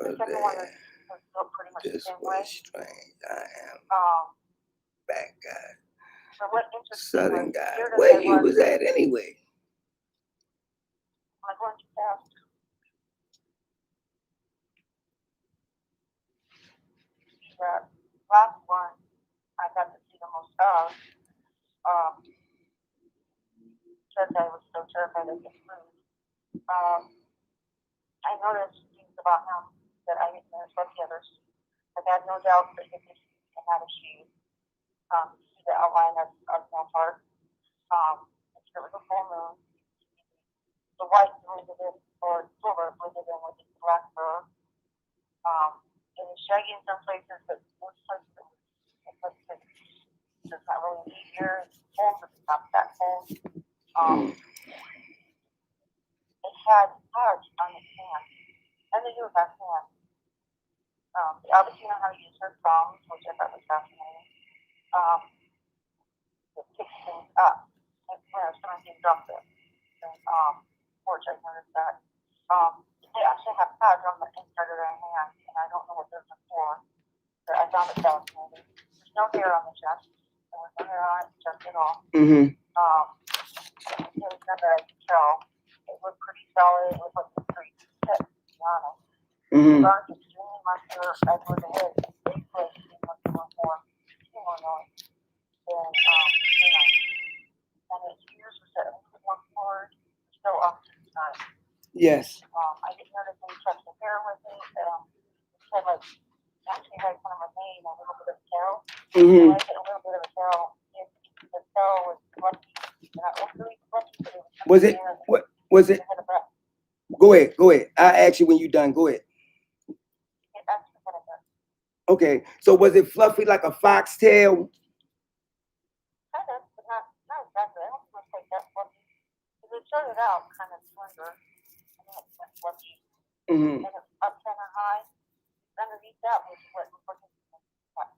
The second one was built pretty much the This same was way. strange. I am bad guy, So what interested southern me was guy. scared as Where I you was was at anyway? when I went too fast. That last one I got to see the most of. Because I was so terrified of getting moved. I noticed things about him that I didn't notice about the others. I had no doubt that it was and had a shoe. See the outline of no part. It was a full moon. The white blended in, or silver blended in with the black fur. It was shaggy in some places, but most places it was just not really neat here. Cold, but it's not that cold. It had parts on its hand. And they do with that hand. They obviously know how to use their thumbs, which I thought was fascinating. It picks things up. And where sometimes they drop it. And porch, I noticed that. They actually have pads on the inside of their hands, and I don't know what those are for. But I found it fascinating. There's no hair on the chest. There was no hair on the chest at all. Mm-hmm. It was none that I could tell. It looked pretty solid. It looked like a pretty thick, to be honest. Mm-hmm. The arms extremely muscular, as were the head. Big legs seemed like they were more humanoid than canine. And its ears were set a little bit more forward, still off to the side. Yes. I didn't notice any touch of hair with it. It had like actually had kind of a mane, a little bit of tail. Mm-hmm. When I said a little bit of a tail, the tail was fluffy, not overly fluffy, but it Was it? What was it? Go ahead. Go ahead. I ask you when you're done. Go ahead. It actually had a bit. Okay. So was it fluffy like a foxtail? Kind of, but not exactly. I don't think it was like that fluffy. Because it started out kind of slender, and then it went fluffy, Mm-hmm. and it's up kind of high. Underneath that was what was looking like.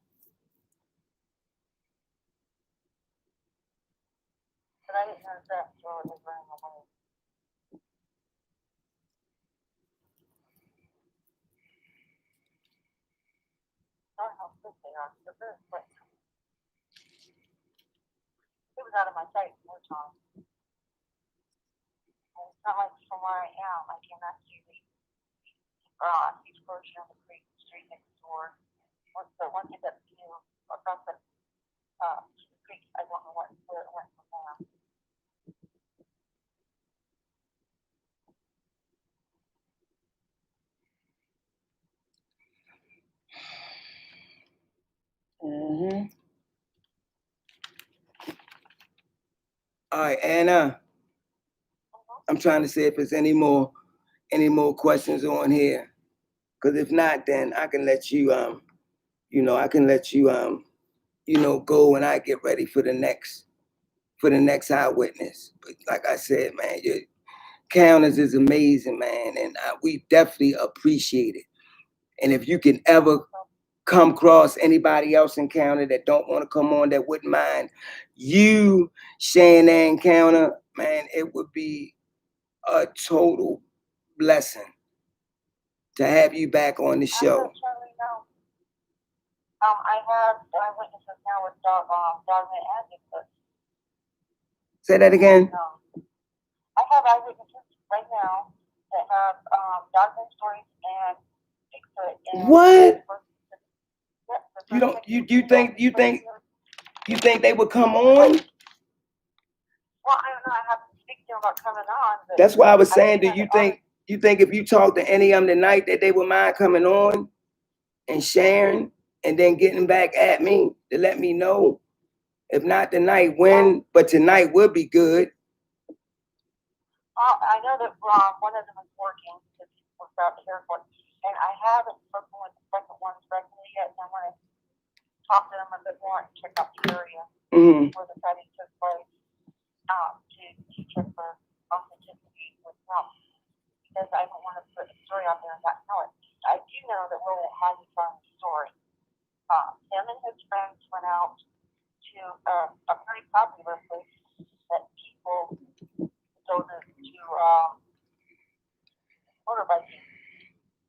But I didn't notice that until it was running away. I don't know how quick they are. They're very quick. It was out of my sight more time. And it's not like from where I am, I cannot see the explosion of the creek street next door. Once I get the view across the creek, I don't know where it went from there. Mm-hmm. All right, Anna. I'm trying to see if there's any more questions on here. Because if not, then I can let you I can let you go when I get ready for the next eyewitness. But like I said, man, your counters is amazing, man, and we definitely appreciate it. And if you can ever come across anybody else encounter that don't want to come on, that wouldn't mind you sharing their encounter, man, it would be a total blessing to have you back on the show. I have eyewitnesses now with Dogman and Bigfoot. Say that again. I have eyewitnesses right now that have Dogman stories and Bigfoot. And what? Yeah, You think they would come on? Well, I don't know. I have to speak to them about coming on. But that's why I was saying, do you think if you talk to any of them tonight that they would mind coming on and sharing and then getting back at me to let me know? If not tonight, when? But tonight would be good. I know that one of them is working because he works out at the airport, and I haven't spoken with the second one directly yet. And I want to talk to them a bit more and check out the area where the sighting took place to check for authenticity with them, because I don't want to put a story out there and not know it. I do know that Will has a fun story. Him and his friends went out to a pretty popular place that people go to motorbiking.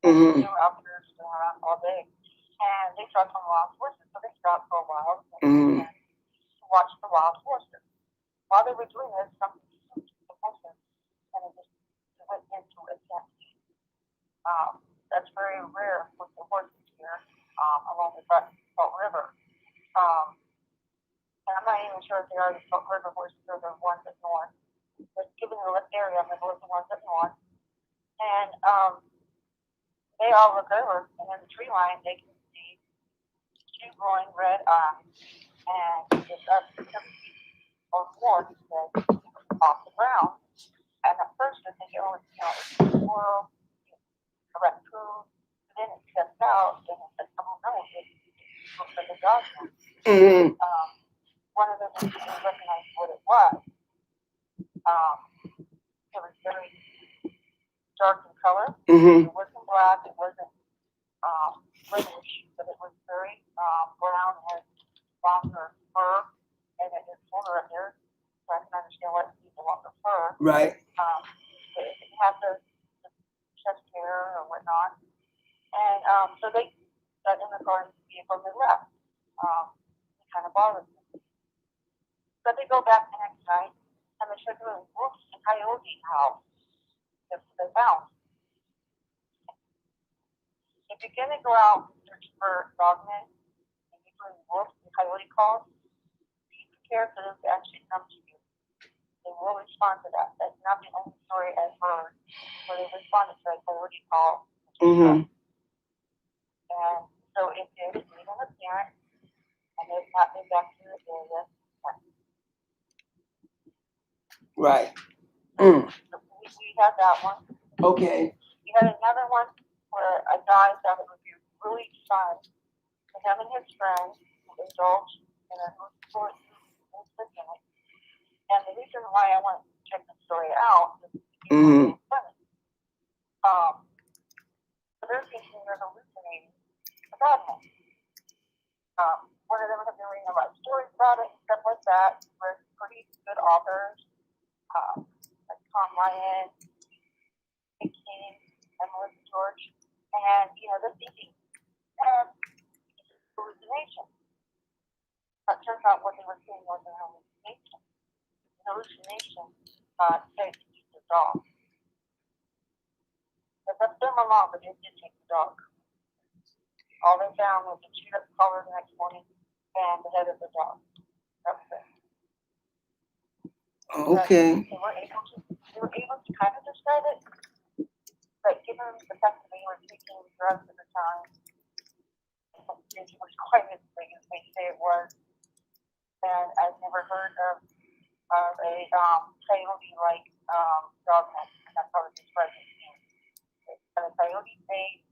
They were out there sitting around all day, and they saw some wild horses, so they stopped for a while and watch the wild horses. While they were doing this, something spooked the horses, and it just went into a tent. That's very rare with the horses here along the Salt River. And I'm not even sure if they are the Salt River horses or the ones up north. But given the area, I'm going to look at the ones up north. And they all look over, and in the tree line, they can see two glowing red eyes. And it's up 7 feet or more, he said, off the ground. And at first, I think it was a squirrel, a raccoon. But then it stepped out, and it said, oh no, it looks like a dog. One of them didn't recognize what it was. It was very dark in color. It wasn't black. It wasn't reddish, but it was very brown and longer fur, and it is fuller up there. So I can understand why it needs a longer fur. Right. It had the chest hair or whatnot, and so they got in the car and vehicle and they left. It kind of bothered them. But they go back the next night and they start doing wolves and coyote howls that they found. If you're going to go out and search for dogmen and you're doing wolves and coyote calls, be prepared for them to actually come to you. They will respond to that. That's not the only story I've heard where they responded to a coyote call. And so if there's even a parent and they've not been back to the area, right. So we had that one. Okay. We had another one where a guy thought it would be really fun for him and his friends to indulge in a sport in it. And the reason why I want to check the story out is it's funny. So they're thinking they're hallucinating a dog name. One of them have been reading a lot of stories about it and stuff like that. We're pretty good authors. Like Tom Ryan, Nick King, and Melissa George. And, they're thinking, hallucination. But it turns out what they were seeing was an hallucination. An hallucination said to eat the dog. They left them alone, but they did take the dog. All they found was a chewed up collar the next morning and the head of the dog. That was it. Okay. They were able to kind of describe it, but given the fact that they were taking drugs at the time, it was quite as big as they say it was. And I've never heard of a coyote-like dog neck. That's how it's described. It's got a coyote face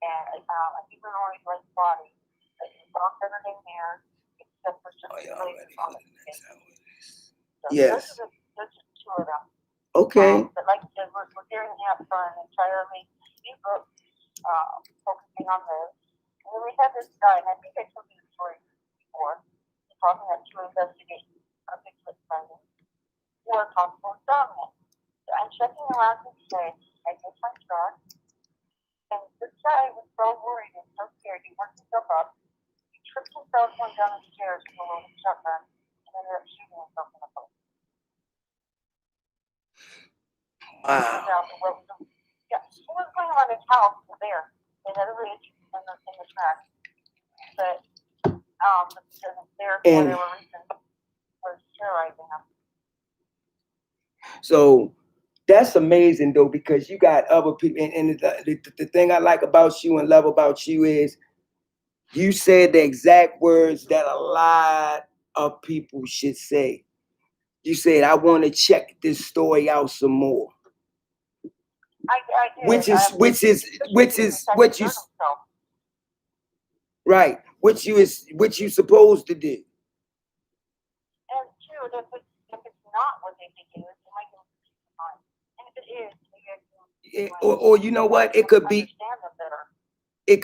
and a humanoid-like body. It's all covered in hair, except for some places on its face. So yes. Those are two of them. Okay. But like I said, we're gearing up for an entirely new book focusing working on those. And then we had this guy, and I think I told you the story before. He brought me up to investigate a Bigfoot sighting or a possible dominant. So I'm checking around his place. I get my truck, and this guy was so worried and so scared. He worked himself up. He tripped himself going down the stairs with a loaded shotgun and ended up shooting himself in the foot. Wow. Yeah, he was going around his house there. They had a ridge in the track. But therefore And there were reasons was terrorizing him. so that's amazing though, because you got other people, and the thing I like about you and love about you is you said the exact words that a lot of people should say. You said, I want to check this story out some more. I did. Which is what you right, which you supposed to do. And two, if it's not what they think it is, it might be fine. And if it is, maybe or you know what, it could be it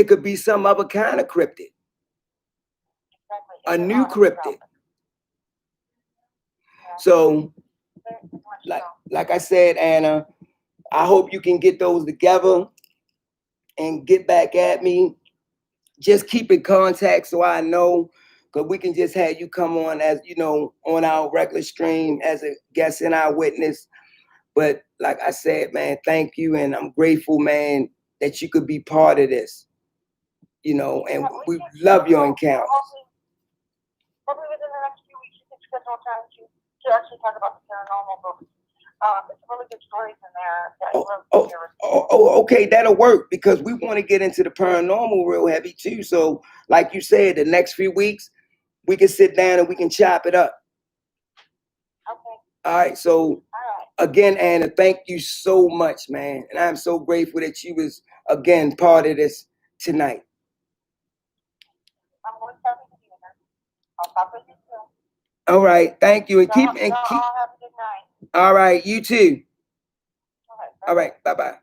could be some other kind of cryptid. Exactly. A new cryptid. So like I said, Anna, I hope you can get those together and get back at me. Just keep in contact so I know, because we can just have you come on as, you know, on our regular stream as a guest and our witness. But like I said, man, thank you. And I'm grateful, man, that you could be part of this, you know, and we love your encounters. Hopefully within the next few weeks, you can schedule time to actually talk about the paranormal books. There's some really good stories in there that I love to hear. Okay, that'll work, because we want to get into the paranormal real heavy too. So like you said, the next few weeks, we can sit down and we can chop it up. Okay. All right. So again, Anna, thank you so much, man. And I'm so grateful that you was, again, part of this tonight. I'm always happy to be here. I'll talk with you soon. All right. Thank you. And keep. All have a good night. All right. You too. All right. Bye-bye.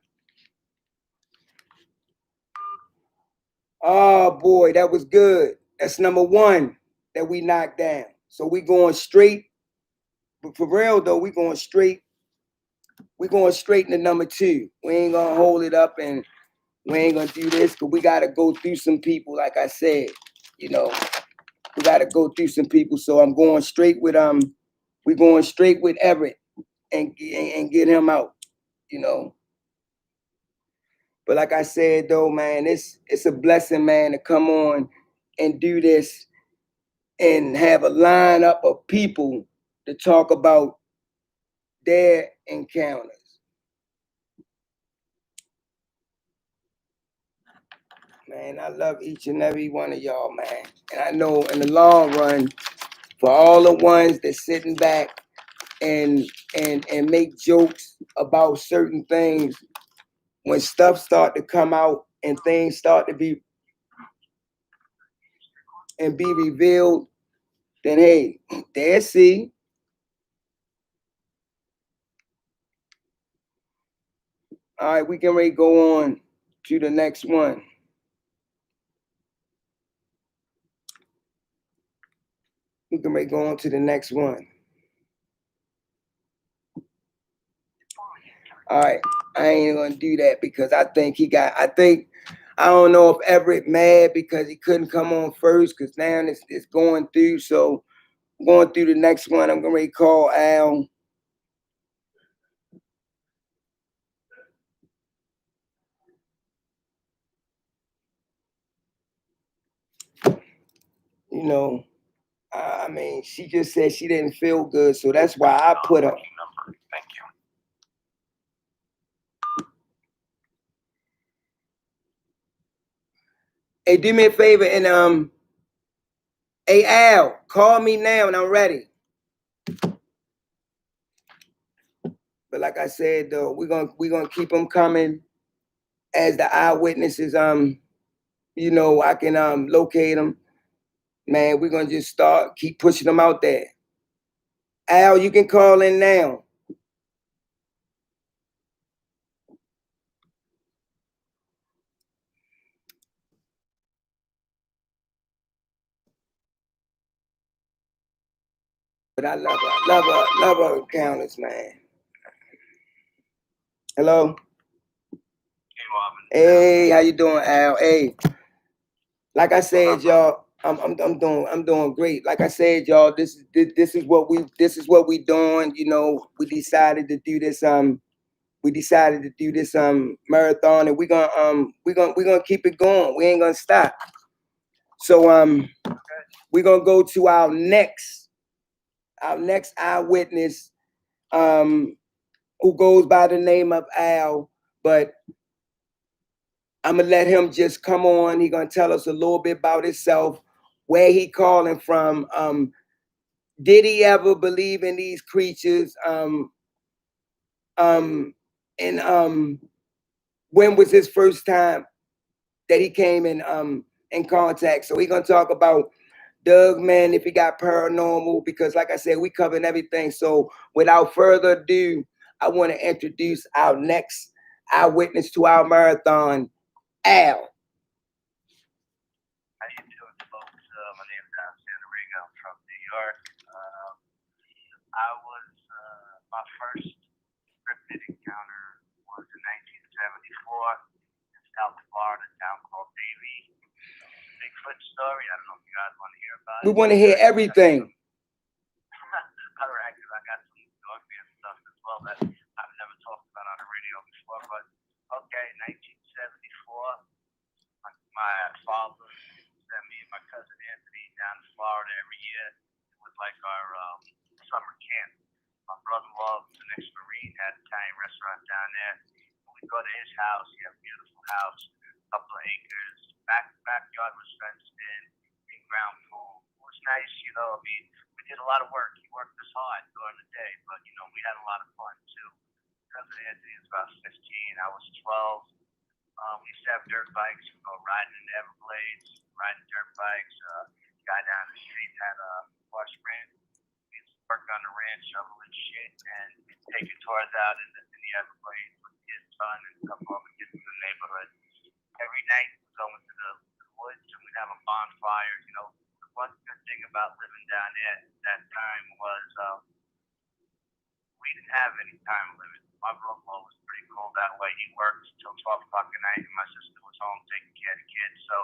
Oh, boy. That was good. That's number one that we knocked down. So we going straight. But for real, though, we going straight. We going straight into number two. We ain't going to hold it up and we ain't going to do this, because we got to go through some people, like I said, you know. We got to go through some people. So I'm going straight with we're going straight with Everett and get him out, you know. But like I said though, man, it's a blessing, man, to come on and do this and have a lineup of people to talk about their encounters. Man, I love each and every one of y'all, man. And I know in the long run, for all the ones that sitting back and make jokes about certain things, when stuff start to come out and things start to be revealed, then hey, there see. All right, we can ready to go on to the next one. We can ready to go on to the next one. All right, I ain't gonna do that because I think I don't know if Everett mad because he couldn't come on first, because now it's going through. So going through the next one, I'm gonna call Al. You know, I mean, she just said she didn't feel good, so that's why I put her. Thank you. Hey, do me a favor and hey Al, call me now and I'm ready. But like I said though, we're gonna keep them coming as the eyewitnesses. You know, I can locate them. Man, we're gonna just keep pushing them out there. Al, you can call in now. But I love her encounters, man. Hello. Hey, how you doing, Al? Hey, like I said, y'all, I'm doing great. Like I said, y'all, this is what we doing. You know, we decided to do this marathon, and we're gonna keep it going. We ain't gonna stop. So we're gonna go to our next eyewitness, um, who goes by the name of Al, but I'm gonna let him just come on. He's gonna tell us a little bit about himself, where he calling from. Did he ever believe in these creatures? Um, and when was his first time that he came in contact? So we're gonna talk about Doug, man, if he got paranormal, because like I said, we covering everything. So without further ado, I want to introduce our next eyewitness to our marathon, Al. How you doing, folks? My name's Alexander Riga. I'm from New York. I was my first cryptid encounter was in 1974 in South Florida, a town called Davie. Bigfoot story. I don't know if you guys want to hear about it. We want to hear everything. All right, because I got some dog fan stuff as well that I've never talked about on the radio before. But okay, 1974. My father sent me and my cousin Anthony down to Florida every year. It was like our summer camp. My brother-in-law was an ex-Marine, had an Italian restaurant down there. And we'd go to his house. He had a beautiful house, a couple of acres. Backyard was fenced in ground pool. It was nice, you know. I mean, we did a lot of work. He worked us hard during the day, but, you know, we had a lot of fun, too. Cousin Anthony was about 15. I was 12. We used to have dirt bikes. We'd go riding in the Everglades, riding dirt bikes. Guy down the street had a horse ranch. We used to work on the ranch, shoveling shit, and taking tours out in the Everglades with his son and a couple other kids in the neighborhood. Every night we'd go into the woods and we'd have a bonfire. You know, the one good thing about living down there at that time was we didn't have any time limit. My brother-in-law was pretty cool that way. He worked till 12 o'clock at night, and my sister was home taking care of the kids. So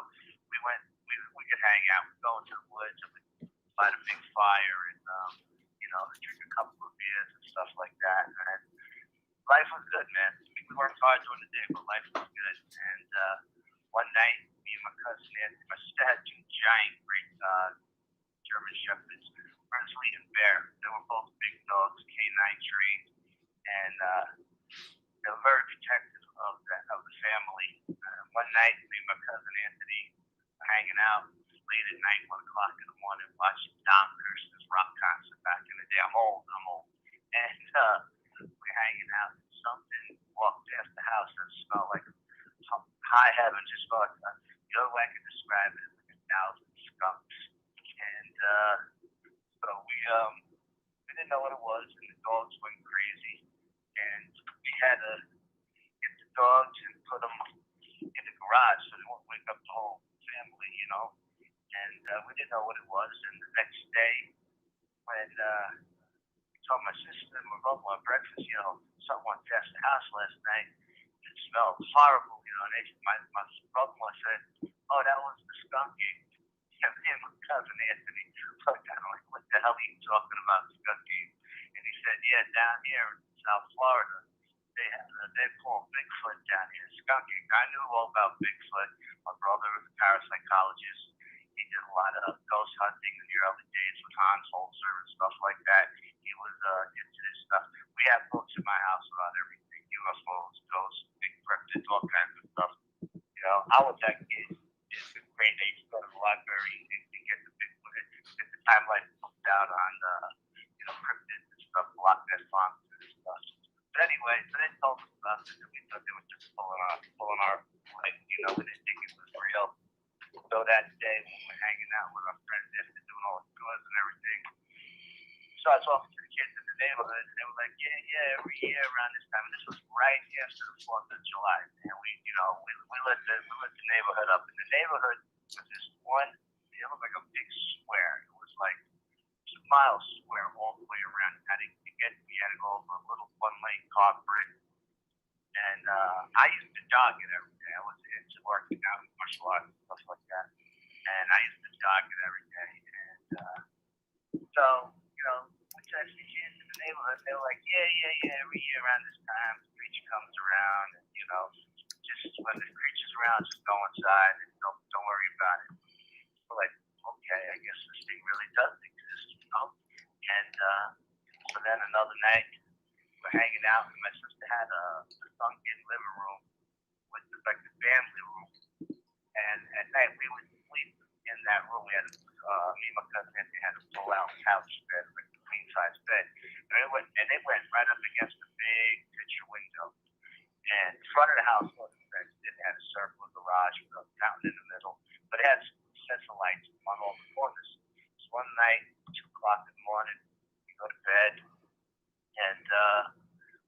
we could hang out. We'd go into the woods and we'd light a big fire and, you know, drink a couple of beers and stuff like that. And life was good, man. We worked hard during the day, but life was good. And one night, me and my cousin Anthony, my sister had two giant, great German shepherds, Grizzly and Bear. They were both big dogs, K9 trained, and they were very protective of the family. One night, me and my cousin Anthony were hanging out late at night, 1 o'clock in the morning, watching Don Kirshner's rock concert back in the day. I'm old, and we're hanging out. And something walked past the house that smelled like high heaven. Just smelled like the only way I could describe it is like 1,000 skunks. And so we didn't know what it was, and the dogs went crazy. And we had to get the dogs and put them in the garage so they won't wake up the whole family, you know. And we didn't know what it was. And the next day, when I told my sister and my brother at breakfast, you know, something went past the house last night. It smelled horrible, you know. And my brother-in-law said, "Oh, that was the skunk egg." And me and my cousin Anthony looked at him like, "What the hell are you talking about, skunk egg?" And he said, "Yeah, down here in South Florida, they call Bigfoot down here, skunk egg." I knew all about Bigfoot. My brother was a parapsychologist. He did a lot of ghost hunting in the early days with Hans Holzer and stuff like that. He was into this stuff. We have books in my house about everything: UFOs, ghosts, big cryptids, all kinds of stuff. You know, I was that kid. It's a great day to go to the library and get the Bigfoot. At the time, like booked out on you know, cryptids and stuff, Loch Ness monsters and stuff. But anyway, so they told us about this, and we thought they were just pulling our like, you know, we didn't think it was real. So that day when we were hanging out with our friends after doing all the tours and everything, so I was talking to the kids in the neighborhood, and they were like, yeah, every year around this time, and this was right after the 4th of July, and we, you know, we lit the neighborhood up. In the neighborhood was this one, it looked like a big square. It was like miles square all the way around. We had to go over a little one-lane car bridge. And I used to jog it every day. I was into working out, martial arts, and stuff like that. And I used to jog it every day. And so, we touched the kids in the neighborhood. They were like, yeah. Every year around this time, the creature comes around. And, just when the creature's around, just go inside and don't worry about it. We're like, okay, I guess this thing really does exist. And so then another night, we're hanging out, and my sister had a sunken living room with like the family room. And at night, we would sleep in that room. We had me and my cousin had a pull-out couch bed, like a queen-size bed. And it went right up against the big picture window. And in front of the house was a fence. It had a circular garage with a fountain in the middle, but it had central lights on all the corners. So one night, 2 o'clock in the morning, we go to bed, and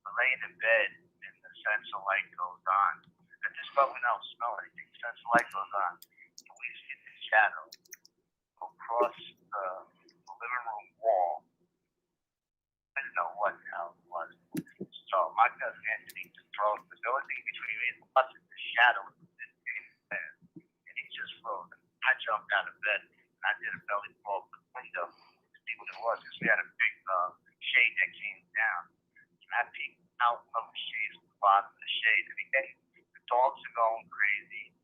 we're laying in bed, and the central light goes on. At this point, we don't smell anything. The central light goes on, and we see this shadow go across the living room wall. I didn't know what the hell it was. So my cousin Anthony just throws the only thing between me and us is the shadow of this bed. And he just froze. I jumped out of bed, and I did a belly crawl to the window to see what it was, because we had a big shade that came down. And I peeked out of the shade, at the bottom of the shade, and again, the dogs are going crazy.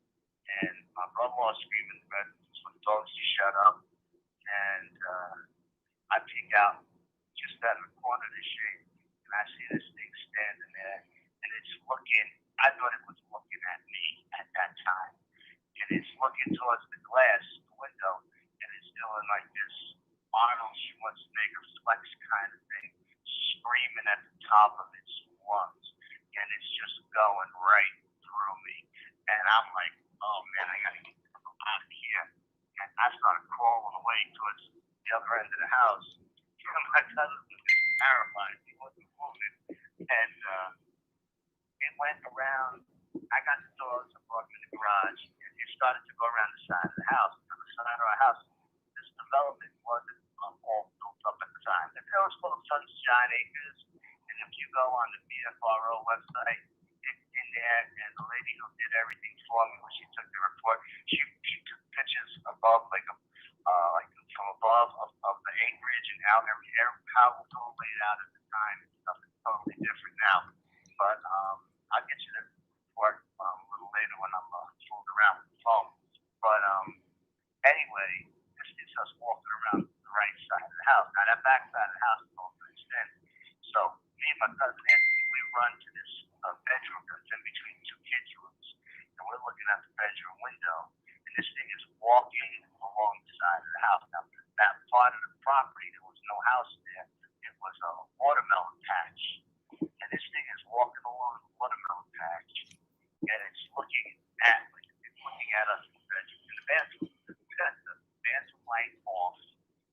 And my brother-in-law screaming in the bed for the dogs to shut up. And I peek out just out of the corner of the shade, and I see this thing standing there, and it's looking. I thought it was looking at me at that time, and it's looking towards the glass, the window, and it's doing like this Arnold Schwarzenegger flex kind of thing, screaming at the top of its lungs, and it's just going right through me. And I'm like, oh man, I gotta get out of here. And I started crawling away towards the other end of the house. My cousin was terrified. He wasn't moving. And it went around. I got the dogs, I brought them in the garage, and it started to go around the side of the house. To the side of our house, this development wasn't all built up at the time. It was full of Sunshine Acres. And if you go on the BFRO website, it's in there, and the lady who did everything for me when she took the report, she took pictures above, like from above of the acreage and out how it was all laid out at the time. Stuff is totally different now. But I'll get you the report a little later when I'm fooling around with the phone. But anyway, this is us walking around the right side of the house. Now that back side of the house is all fenced in. So me and my cousin Anthony, we run to this bedroom that's in between 2 kids' rooms, and we're looking at the bedroom window, and this thing is walking along the side of the house. Now that part of the property, there was no house there. It was a watermelon patch, and this thing is walking along the watermelon patch, and it's looking at us in the bedroom. In the bathroom, we got the bathroom light off.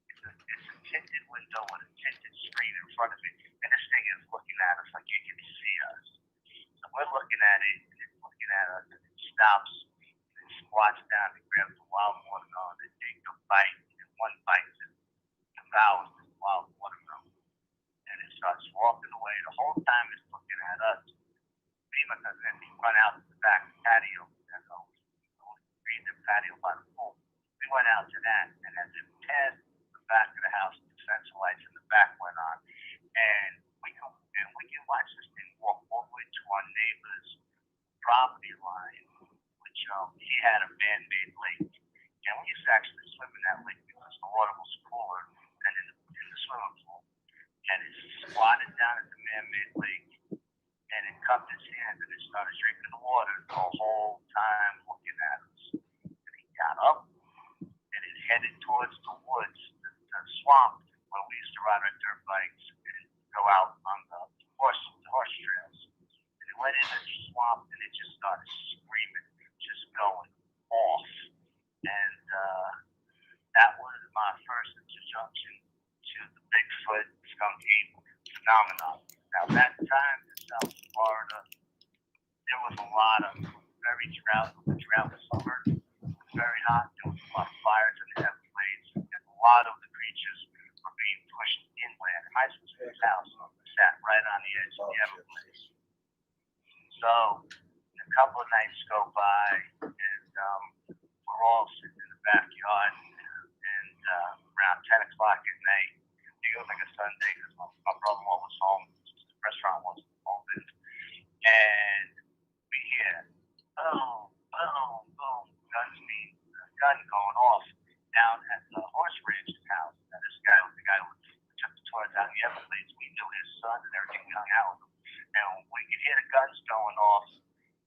It's a tinted window with a tinted screen in front of it, and this thing is looking at us like it can see us. So we're looking at it, and it's looking at us, and it stops, and it squats down and grabs the wild watermelon and takes a bite, and one bite just devours this wild watermelon. And it starts walking away. The whole time it's looking at us. Me and my cousin Anthony run out to the back patio, and the patio by the pool. We went out to that, and as it passed the back of the house, the central lights in the back went on, and we can watch this thing walk all the way to our neighbor's property line, which he had a man-made lake, and we used to actually swim in that lake because the water was cooler than in the swimming pool. And it squatted down at the man-made lake, and it cupped its hands, and it started drinking the water the whole time looking at us. And he got up, and it headed towards the woods, the swamp, where we used to ride our dirt bikes and go out on the horse trails. And it went into the swamp, and it just started screaming, just going off. And that was my first introduction to the Bigfoot skunk ape phenomenon. Now, that time in South Florida, there was a lot of very drought summer. It was very hot. There was a lot of fires in the Everglades, and a lot of the creatures were being going off down at the horse ranch's house. Now, this guy was the guy who took the tours out in the Everglades. We knew his son and everything. We hung out with him. And we could hear the guns going off.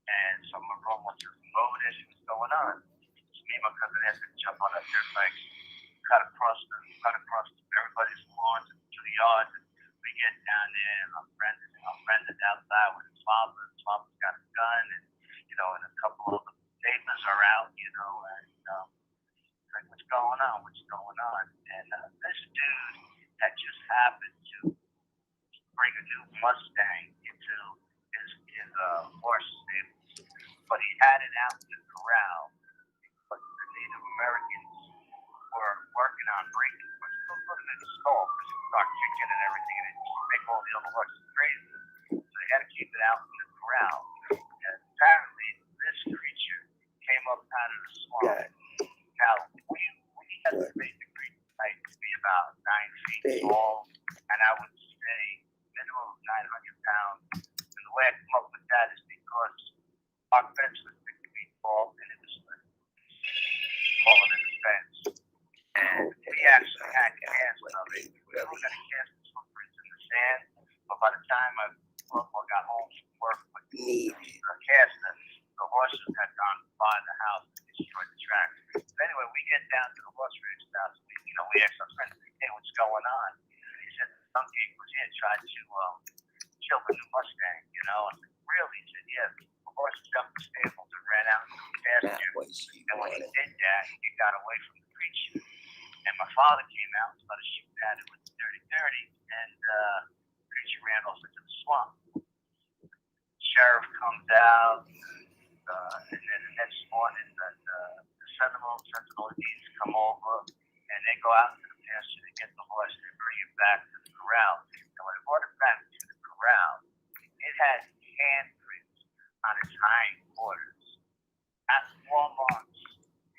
And so my brother went to over there, see what's going on. So me and my cousin had to jump on that dirt bike, cut across everybody's lawns and to the yard. And we get down there, and our friend is outside with his father. His father's got a gun, and and a couple of the neighbors are out, and like, what's going on? What's going on? And this dude had just happened to bring a new Mustang into his horse stable, but he had it out in the corral. But the Native Americans were working on breaking it, but still putting it in the stall because it would start kicking and everything, and it just make all the other horses crazy. So they had to keep it out in the corral. And apparently, this creature came up out of the swamp. Yeah. Now, we estimate the creature height to be about 9 feet tall, and I would say minimum of 900 pounds. And the way I come up with that is because our fence was 6 feet tall, and it was taller than the fence. And we actually had cast of it. We were going to cast the footprints in the sand, but by the time I got home from work with the caster, the horses had gone by the house and destroyed the track. So anyway, we get down to the horse ranch house. We asked our friend, hey, what's going on? He said, some kid was here tried to kill the new Mustang, And I said, really? He said, yeah, the horse jumped the stables and ran out into the pasture. And when he did that, he got away from the creature. And my father came out and started shooting at it with the 30-30, and the creature ran off into the swamp. Sheriff comes out, and then the next morning, the Sentinel Indians come over, and they go out to the pasture to get the horse and bring it back to the corral. And when they brought it back to the corral, it had handprints on its hind quarters. At 4 months,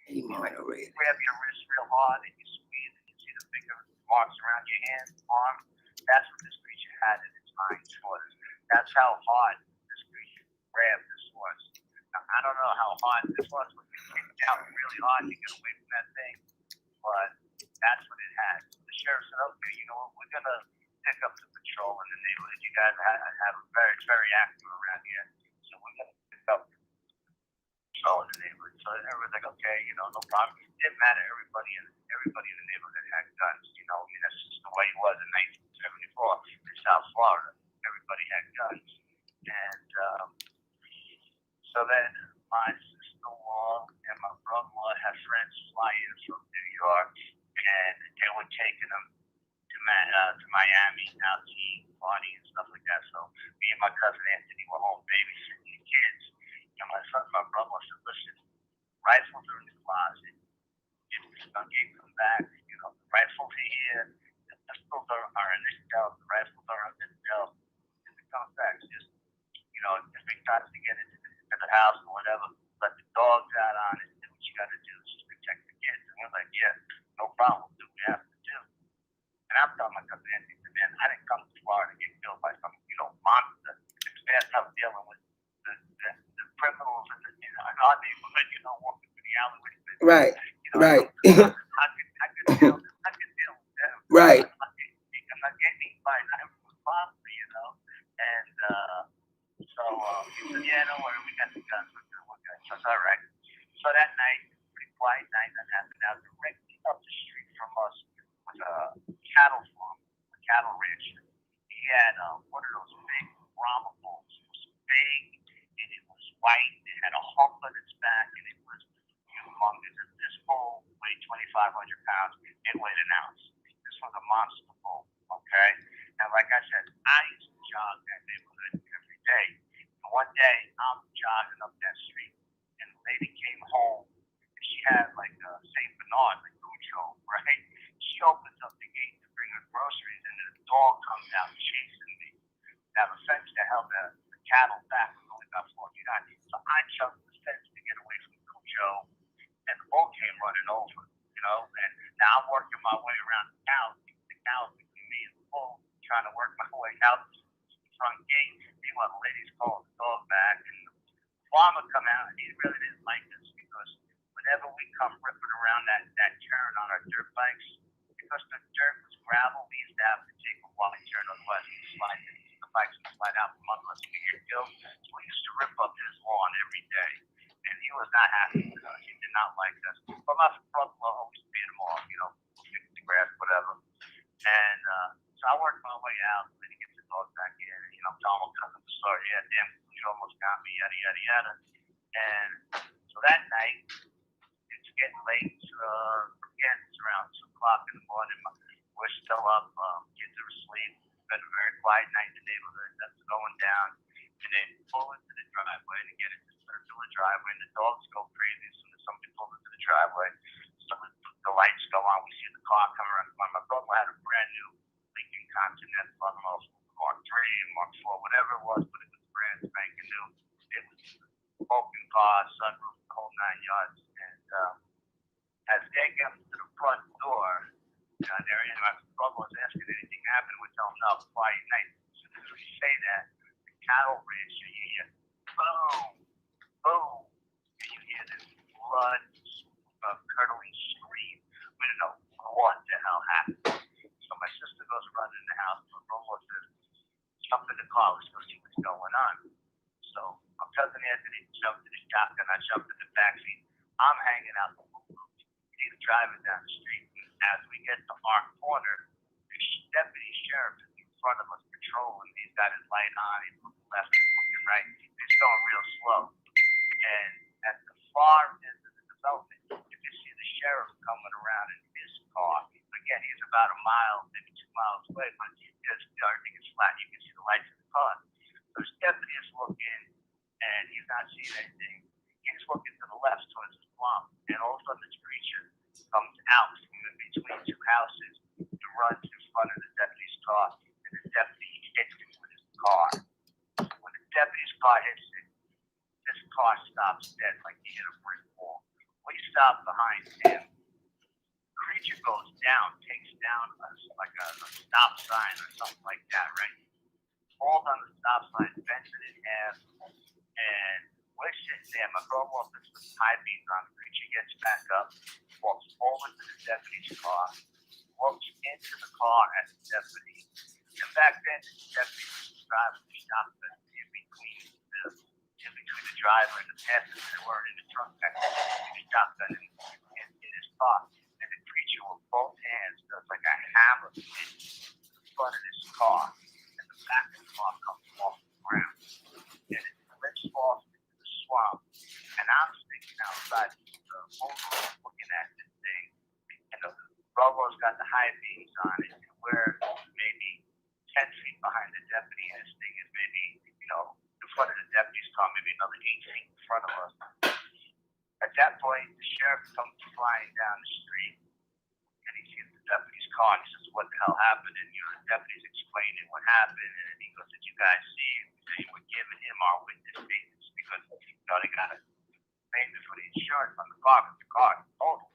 you grab your wrist real hard and you squeeze and you see the finger marks around your hand, arm. That's what this creature had in its hind quarters. That's how hard this creature grabbed this horse. Now, I don't know how hard this was, but it kicked out really hard to get away from that thing. But that's what it had. So the sheriff said, okay, you know what, we're going to pick up the patrol in the neighborhood. You guys have a very active around here. So we're going to pick up patrol in the neighborhood. So everyone's like, okay, no problem. It didn't matter. Everybody in the neighborhood had guns. That's just the way it was in 1974 in South Florida. Everybody had guns. And so then my sister-in-law and my brother-in-law had friends fly in from New York, and they were taking them to Miami, out to eat, party, and stuff like that. So me and my cousin Anthony were home babysitting the kids. And my brother said, listen, rifles are in the closet. If the skunk ain't come back, the rifles are here, the pistols are in this belt, the rifles are in this belt. If it comes back, just, if it tries to get into the house or whatever, let the dogs out on it, do what you got to do, just protect the kids. And we're like, yeah, no problem, we'll do what we have to do. And I'm telling my cousin Anthony, man, I didn't come to Florida to get killed by some, monster. It's bad enough dealing with the criminals in our neighborhood, walking through the alleyway. Right. Right. I could deal with them. Right. I'm not getting eaten by an monster, And so he said, yeah, don't worry, we got the guns. We're good. So it's all right. So that night, pretty quiet night, that happened out directly up the street from us was a cattle farm, a cattle ranch. He had one of those big Brahma bulls. It was big, and it was white. It had a hump on its back, and it was humongous. And this bull weighed 2,500 pounds. It weighed an ounce. This was a monster bull, okay? And like I said, I used to jog that neighborhood every day. And one day, I'm jogging up that street, and the lady came home, and she had like a St. Bernard, like Cujo, right? She opens up the gate to bring her groceries, and the dog comes out chasing me. Now, the fence that held the cattle back was only about 4 feet high. So I jumped the fence to get away from Cujo, and the bull came running over, And now I'm working my way around the cows between me and the bull, trying to work my way out the front gate. Meanwhile, the lady's calling the dog back, and the farmer come out, and he really didn't like this because when whenever we come ripping around that turn on our dirt bikes, because the dirt was gravel, we used to have to take a wide turn, otherwise the bikes would slide out from under us and get killed. So we used to rip up his lawn every day. And he was not happy with us. He did not like us. But my brother-in-law always paid him off, fix the grass, whatever. And so I worked my way out, and then he gets the dog back in, and, telling him cousin the story. Yeah, damn, you almost got me, yada, yada, yada. And so that night, it's getting late. Again, it's around 2 o'clock in the morning. We're still up. Kids are asleep. It's been a very quiet night in the neighborhood. That's going down. And they pull into the driveway to get into the circular driveway, and the dogs go crazy as soon as somebody pulls into the driveway. So the lights go on. We see the car come around the corner. My brother had a brand new Lincoln Continental, I don't know, Mark III, Mark IV, whatever it was, but it was brand spanking new. It was open car, sunroof, the whole 9 yards. And as they get to the front door, my brother was asking anything happened. We tell him no, quiet night. As soon as we say that, the cattle ranch, you hear boom, boom, and you hear this blood curdling scream. We don't know what the hell happened. So my sister goes running in the house. My brother says, jump in the car, let's go see what's going on. So my cousin Anthony jumped in the shotgun, I jumped in the backseat. I'm hanging out the window. He's driving down the street. As we get to our corner, the deputy sheriff is in front of us patrolling. He's got his light on, he's looking left, he's looking right. He's going real slow. And at the far end of the development, you can see the sheriff coming around in his car. Again, he's about a mile, maybe 2 miles away, but everything is flat. You can see the lights in the car. So this deputy is looking, and he's not seeing anything. He's looking to the left towards the swamp, and all of a sudden this creature comes out from in between 2 houses and runs in front of the deputy's car, and the deputy hits him with his car. When the deputy's car hits it, this car stops dead like he hit a brick wall. We stop behind him. The creature goes down, takes down a stop sign or something like that, right? Falls on the stop sign, bends it in half, and we're sitting there. My brother puts the high beams on. The creature gets back up, walks over to the deputy's car, looks into the car at the deputy. And back then, the deputy was driving the shotgun in between the driver and the passenger. They weren't in the trunk back then. The shotgun in his car. And the creature with both hands does like a hammer hits the front of this car. And the back of the car comes off the ground. And it flips off into the swamp. And I'm sticking outside the window looking at this thing. And the Bravo's got the high beams on it. And we're maybe 10 feet behind the deputy. And this thing is maybe, in front of the deputy's car, maybe another 8 feet in front of us. At that point, the sheriff comes flying down the street. And he sees the deputy's car. And he says, what the hell happened? And, the deputy's explaining what happened. And he goes, did you guys see it? They were giving him our witness statements because, they got to pay for the insurance on the car because the car is total.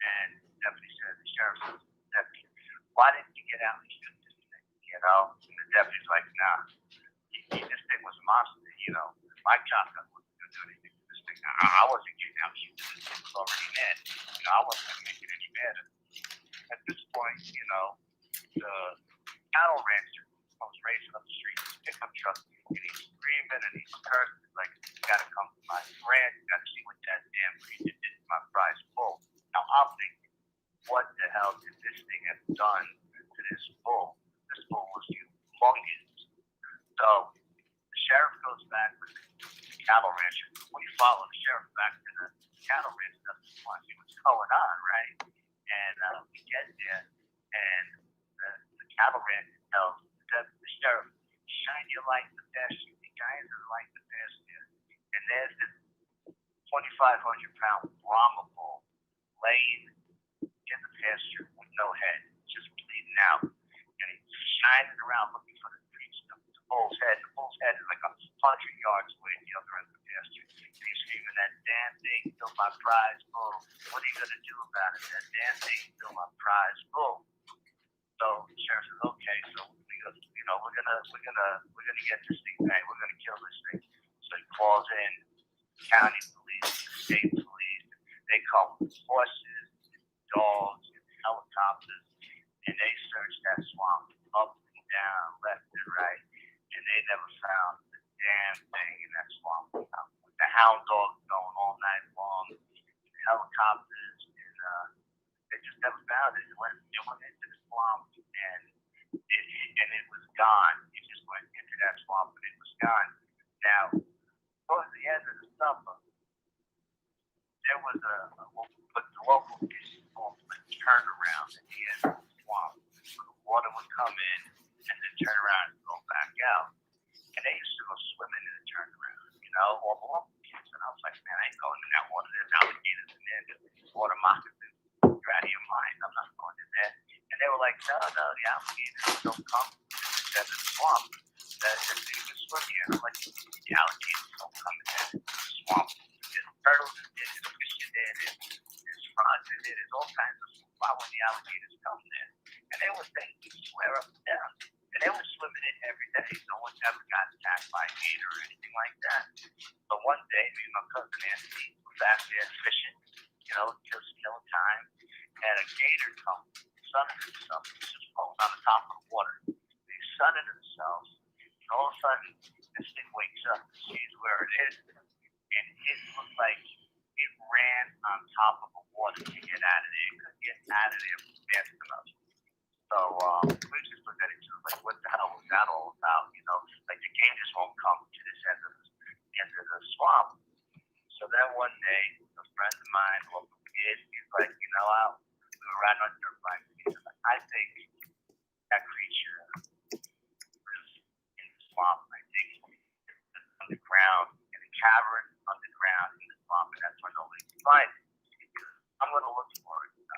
And the deputy said, the sheriff says, deputy, why didn't you get out and shoot this thing? And the deputy's like, nah, this thing was a monster. My shotgun wasn't going to do anything to this thing. I wasn't getting out and shooting this thing. It was already dead. I wasn't going to make it any better. At this point, the cattle rancher comes racing up the street in his pickup truck, and he's screaming and he's cursing. He's like, you got to come to my ranch. You got to see what that damn creature did to my prize bull. Now, I'm thinking, what the hell did this thing have done to this bull? This bull was humongous. So the sheriff goes back with the cattle rancher. We follow the sheriff back to the cattle rancher. Doesn't want to see what's going on, right? And we get there, and the cattle rancher tells the sheriff, shine your light in the pasture. The guys are light in the pasture. And there's this 2,500-pound Brahma bull laying in the pasture with no head, just bleeding out. And he's shining around looking for the creature, the bull's head. The bull's head is like 100 yards away at the other end of the pasture. And he's screaming, that damn thing killed my prize bull. What are you going to do about it? That damn thing killed my prize bull. So the sheriff says, okay, so we're gonna get this thing back. We're gonna kill this thing. So he calls in county police, state police. they come with horses, dogs, and helicopters, and they searched that swamp up and down, left and right, and they never found a damn thing in that swamp. With the hound dogs going all night long, helicopters, and they just never found it. It went into the swamp, and it was gone. It just went into that swamp, and it was gone. Now, towards the end of the summer, there was the local people turn around at the end of the swamp. So the water would come in and then turn around and go back out. And they used to go swimming in the turnaround, all the local kids. And I was like, man, I ain't going in that water. There's alligators in there. There's water moccasins. You're out of your mind. I'm not going in there. And they were like, no, the alligators don't come to the end of the swamp. You can swim here. And I'm like, the alligators don't come in the swamp. There's turtles in there. There's fish in there. There's frogs in there. There's all kinds of stuff. Why would the alligators come there? And they would say, we swear up and down. And they were swimming in every day. No one ever got attacked by a gator or anything like that. But one day, me and my cousin Anthony were back there fishing, just killing time. And a gator comes, sunning himself, he's just floating on the top of the water. He's sunning himself, and all of a sudden, this thing wakes up and sees where it is. And it looked like it ran on top of the water to get out of there. It couldn't get out of there fast enough. So we just looked at each other like, what the hell was that all about? Like the gators won't come to this end of the swamp. So then one day, a friend of mine, a local kid, he's like, we were riding on dirt bikes. I think that creature lives in the swamp. I think it's underground, in a cavern underground in the swamp, and that's where nobody can find it. I'm going to look for it. You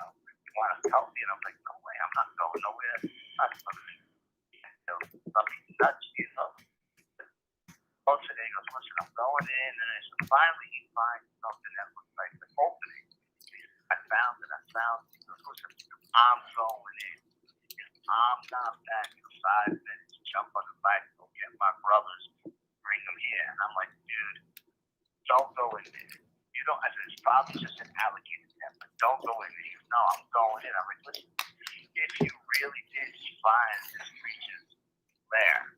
want to help me? And I'm like, no way, I'm not going nowhere. I'm something nuts, Also, he goes, listen, I'm going in, and so finally he finds something that looks like an opening. I found it. He goes, listen, I'm going in. I'm not back in 5 minutes. Jump on the bike, go get my brothers, bring them here. And I'm like, dude, don't go in there. I said, it's probably just an alligator nest, but don't go in there. He goes, no, I'm going in. I'm like, listen, if you really did find this creature's lair,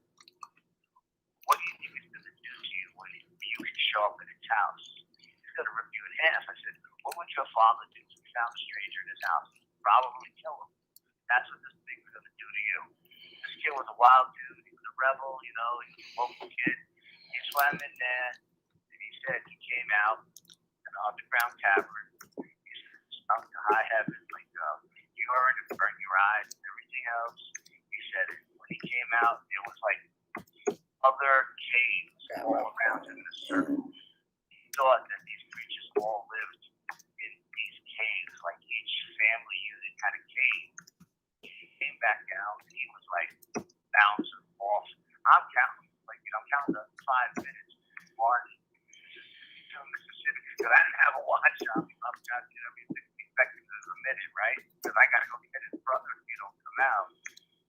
what do you think it's going to do to you when you show up at its house? It's going to rip you in half. I said, what would your father do if he found a stranger in his house? He'd probably kill him. That's what this thing's going to do to you. This kid was a wild dude. He was a rebel, he was a local kid. He swam in there, and he said he came out in an underground cavern. He stunk to high heaven, like urine and burnt your eyes and everything else. He said when he came out, it was like other caves all around him in a circle. He thought that these creatures all lived in these caves, like each family unit had a cave. He came back out and he was like bouncing off. I'm counting, I'm counting the 5 minutes. One, to Mississippi, because I didn't have a watch on me. I'm counting, 60 seconds is a minute, right? Because I got to go get his brother if he don't come out.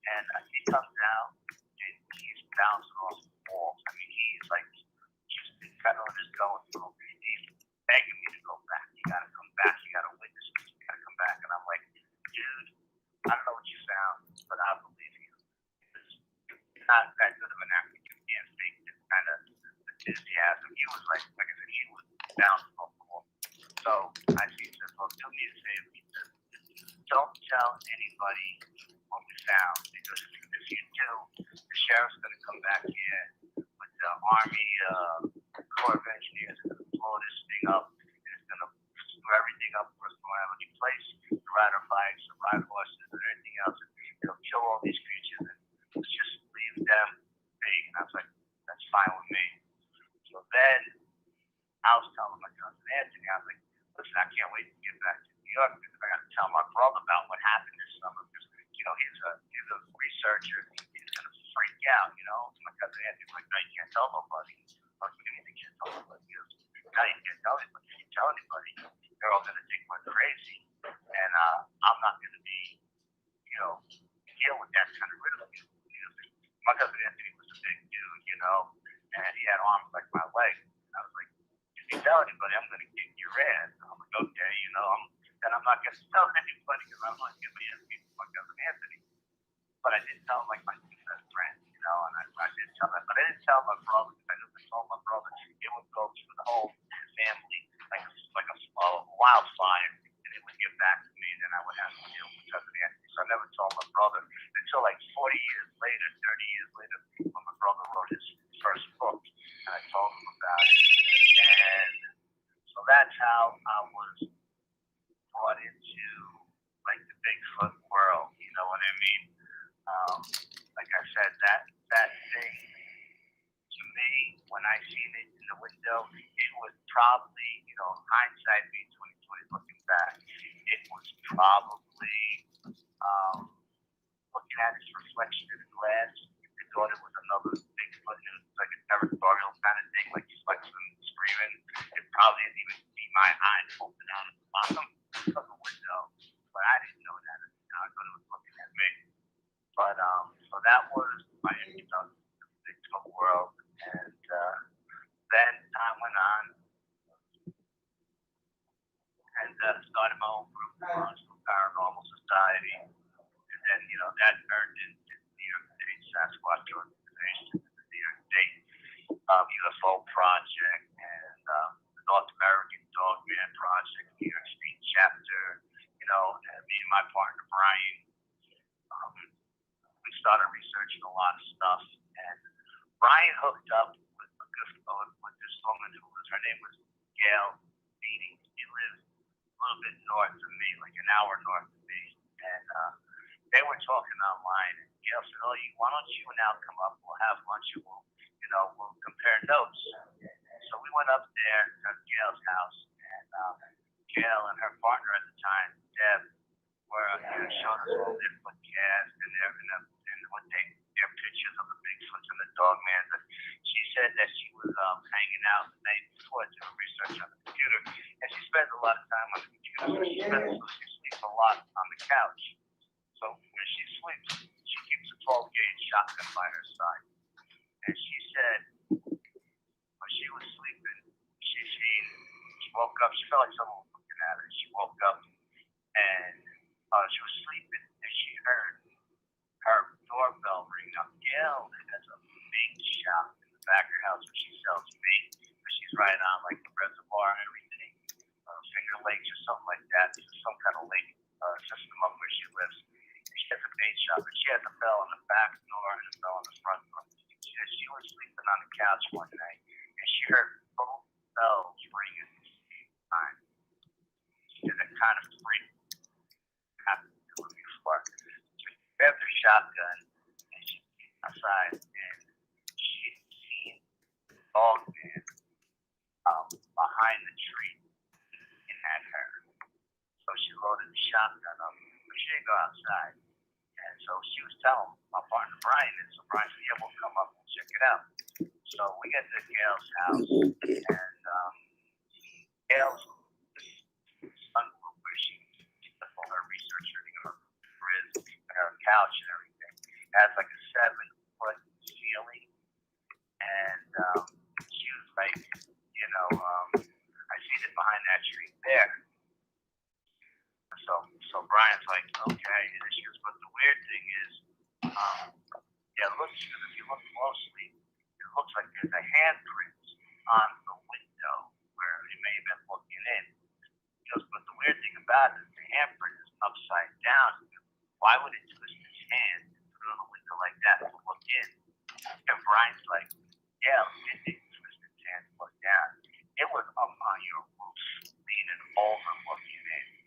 And he comes out and he's bouncing off the walls. He's like, just kind of just going through. He's begging me to go back. You got to come back. You got to witness this. You got to come back. And I'm like, dude, I don't know what you found, but I believe you. It's not that good of an actor. You can't fake this kind of enthusiasm. He was like I said, he was bouncing off the wall. So I said, look, do me a favor. Don't tell anybody what we found, because if you do, the sheriff's going to come back here with the Army Corps of Engineers and blow this thing up. And it's going to screw everything up for us. We don't have any place to ride our bikes, to ride horses, or anything else. It'll kill all these creatures, and let's just leave them be. And I was like, that's fine with me. So then I was telling my cousin Anthony, I was like, listen, I can't wait to get back to New York because I got to tell my brother about what happened this summer. Because he's a researcher. He's gonna freak out. My cousin Anthony's like, no, you can't tell nobody. I was like, you can't tell nobody. He goes, no, you can't tell anybody. If you tell anybody, they're all gonna think we're crazy, and I'm not gonna be, deal with that kind of ridicule. My cousin Anthony was a big dude, and he had arms like my legs. I was like, you tell anybody, I'm going to kick your ass. I'm like, okay, then I'm not going to tell anybody because I don't want to get my ass beat by Cousin Anthony. But I did tell like my two best friends, and I did tell them. But I didn't tell my brother because I knew if I told my brother, it would go through the whole family like a wildfire, and it would get back to me, and then I would have to deal with Cousin Anthony. So I never told my brother until like 40 years later, 30 years later, when my brother wrote his first book, and I told him about it. And so that's how I was brought into like the Bigfoot world. You know what I mean? Like I said, that thing to me, when I seen it in the window, it was probably, hindsight being 2020 looking back, it was probably looking at its reflection in the glass. I thought it was another Bigfoot, and it was like a territorial kind of thing, like he's flexing and screaming. It probably didn't even see my eyes open out at the bottom of the window, but I didn't know that. I thought it was looking at me. But so that was my introduction to the Bigfoot world, and then time went on, and started my own group, Paranormal Society, and then that turned into the New York State Sasquatch Organization, the New York State UFO Project, and the North American Dogman Project, New York State chapter. And me and my partner Brian. We started researching a lot of stuff, and Brian hooked up with this woman her name was Gail Beatty. She lived a little bit north of me, like an hour north of me, and they were talking online. And Gail said, "Oh, why don't you and Al come up? We'll have lunch and we'll compare notes." So we went up there to Gail's house, and Gail and her partner at the time, Deb, were showing us all their podcasts and their pictures of the Bigfoots and the Dogmans. And she said that she was hanging out the night before doing research on the computer, and she spends a lot of time on the computer. So she sleeps a lot on the couch. So when she sleeps, she keeps a 12-gauge shotgun by her side. And she said when she was sleeping, she woke up. She felt like someone was looking at her. She woke up and she was sleeping, and she heard her doorbell ring. Now, Gail has a big shop in the back of her house where she sells meat, but she's right on like the reservoir and everything, Finger Lakes or something like that. There's some kind of lake system up where she lives. And she has a bait shop, and she has a bell on the back door and a bell on the front door. She was sleeping on the couch one night, and she heard both bells ring at the same time. She said it kind of freaked happened to her before. So she grabbed her shotgun and she came outside, and she had seen the Dogman behind the tree and had her. So she loaded the shotgun up, but she didn't go outside. And so she was telling my partner Brian, and so Brian said, "Yeah, we'll come up and check it out." So we get to Gail's house, and Gail's son, where she did all her research, her fridge, her couch, and everything, has like a 7-foot ceiling, and she was like, I seen it behind that tree there. So Brian's like, okay, and she goes, but the weird thing is, if you look closely, it looks like there's a handprint on the window where he may have been looking in. He goes, but the weird thing about it is the handprint is upside down. Why would it twist his hand and put it on the window like that to look in? And Brian's like, yeah, it didn't twist his hand to look down. It was up on your roof, leaning over looking in.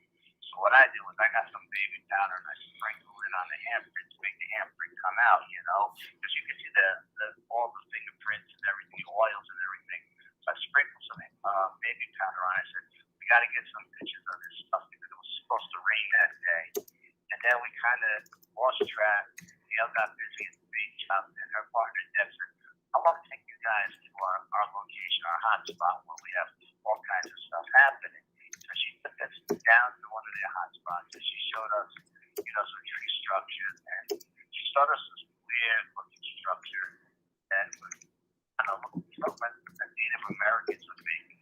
So what I do is I got some baby powder and I sprinkle it on the handprint to make the handprint come out, because you can see all the fingerprints and everything, the oils and everything. So I sprinkled some baby powder on it. I said, we got to get some pictures of this stuff because it was supposed to rain that day. And then we kind of lost track. Gail got busy at the bait shop, and her partner Deb said, I want to take you guys to our location, our hot spot where we have all kinds of stuff happening. So she took us down to one of their hot spots, and she showed us, some tree structures, and she showed us this weird looking structure that was, I don't know, something that Native Americans would make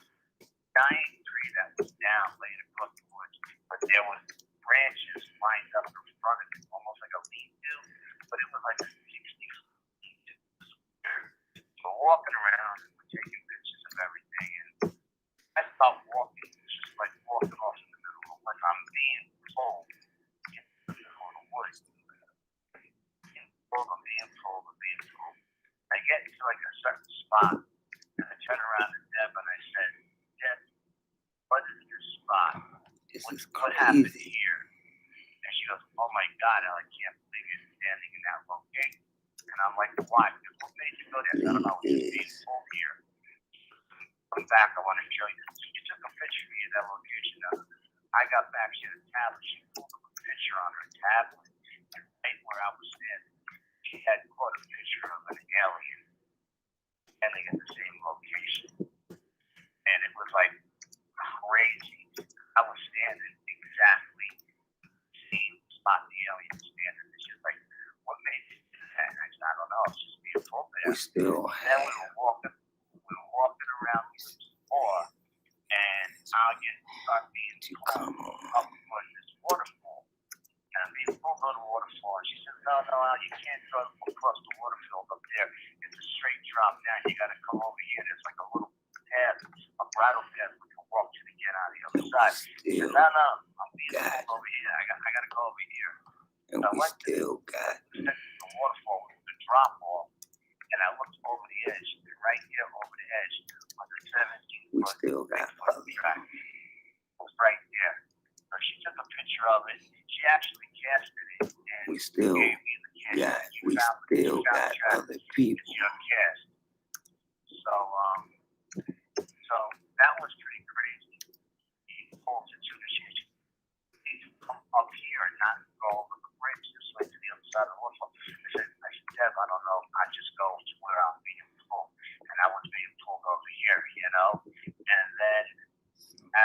spot. And I turned around to Deb and I said, Deb, what is this spot? What happened here? And she goes, oh my God, I can't believe you're standing in that location. And I'm like, why? What made you go there? I don't know, it's being pulled here. Come back, I want to show you. She took a picture of me at that location. I got back, she had a tablet, she pulled up a picture on her tablet, and right where I was standing, she had caught a picture of an alien standing at the same location. And it was like crazy. I was standing exactly the same spot the alien was standing. It's just like, what made you do that? I said, I don't know, it's just being pulled there. We still then we were walking around the floor, and I'll start being pulled up on this waterfall. And I'm being pulled on the waterfall. And she says, no, you can't go across the waterfall up there. It's a straight drop down. You got to come over here. There's like a little path, a bridle path we can walk to get out of the other side. She said, no, I'm being pulled over here. I got to go over here. And so we still got the waterfall with the drop off. And I looked over the edge, right here over the edge, on the 17th. We still got track. It was right there. So she took a picture of it. She actually casted it. And we still gave me the cast. got other people. It's your cast. So that was pretty crazy. The multitude of shit. You need to come up here and not go over the bridge this way to the other side of the waterfall. I said, Deb, I don't know. I just go to where I'm being pulled. And I was being pulled over here, you know? And then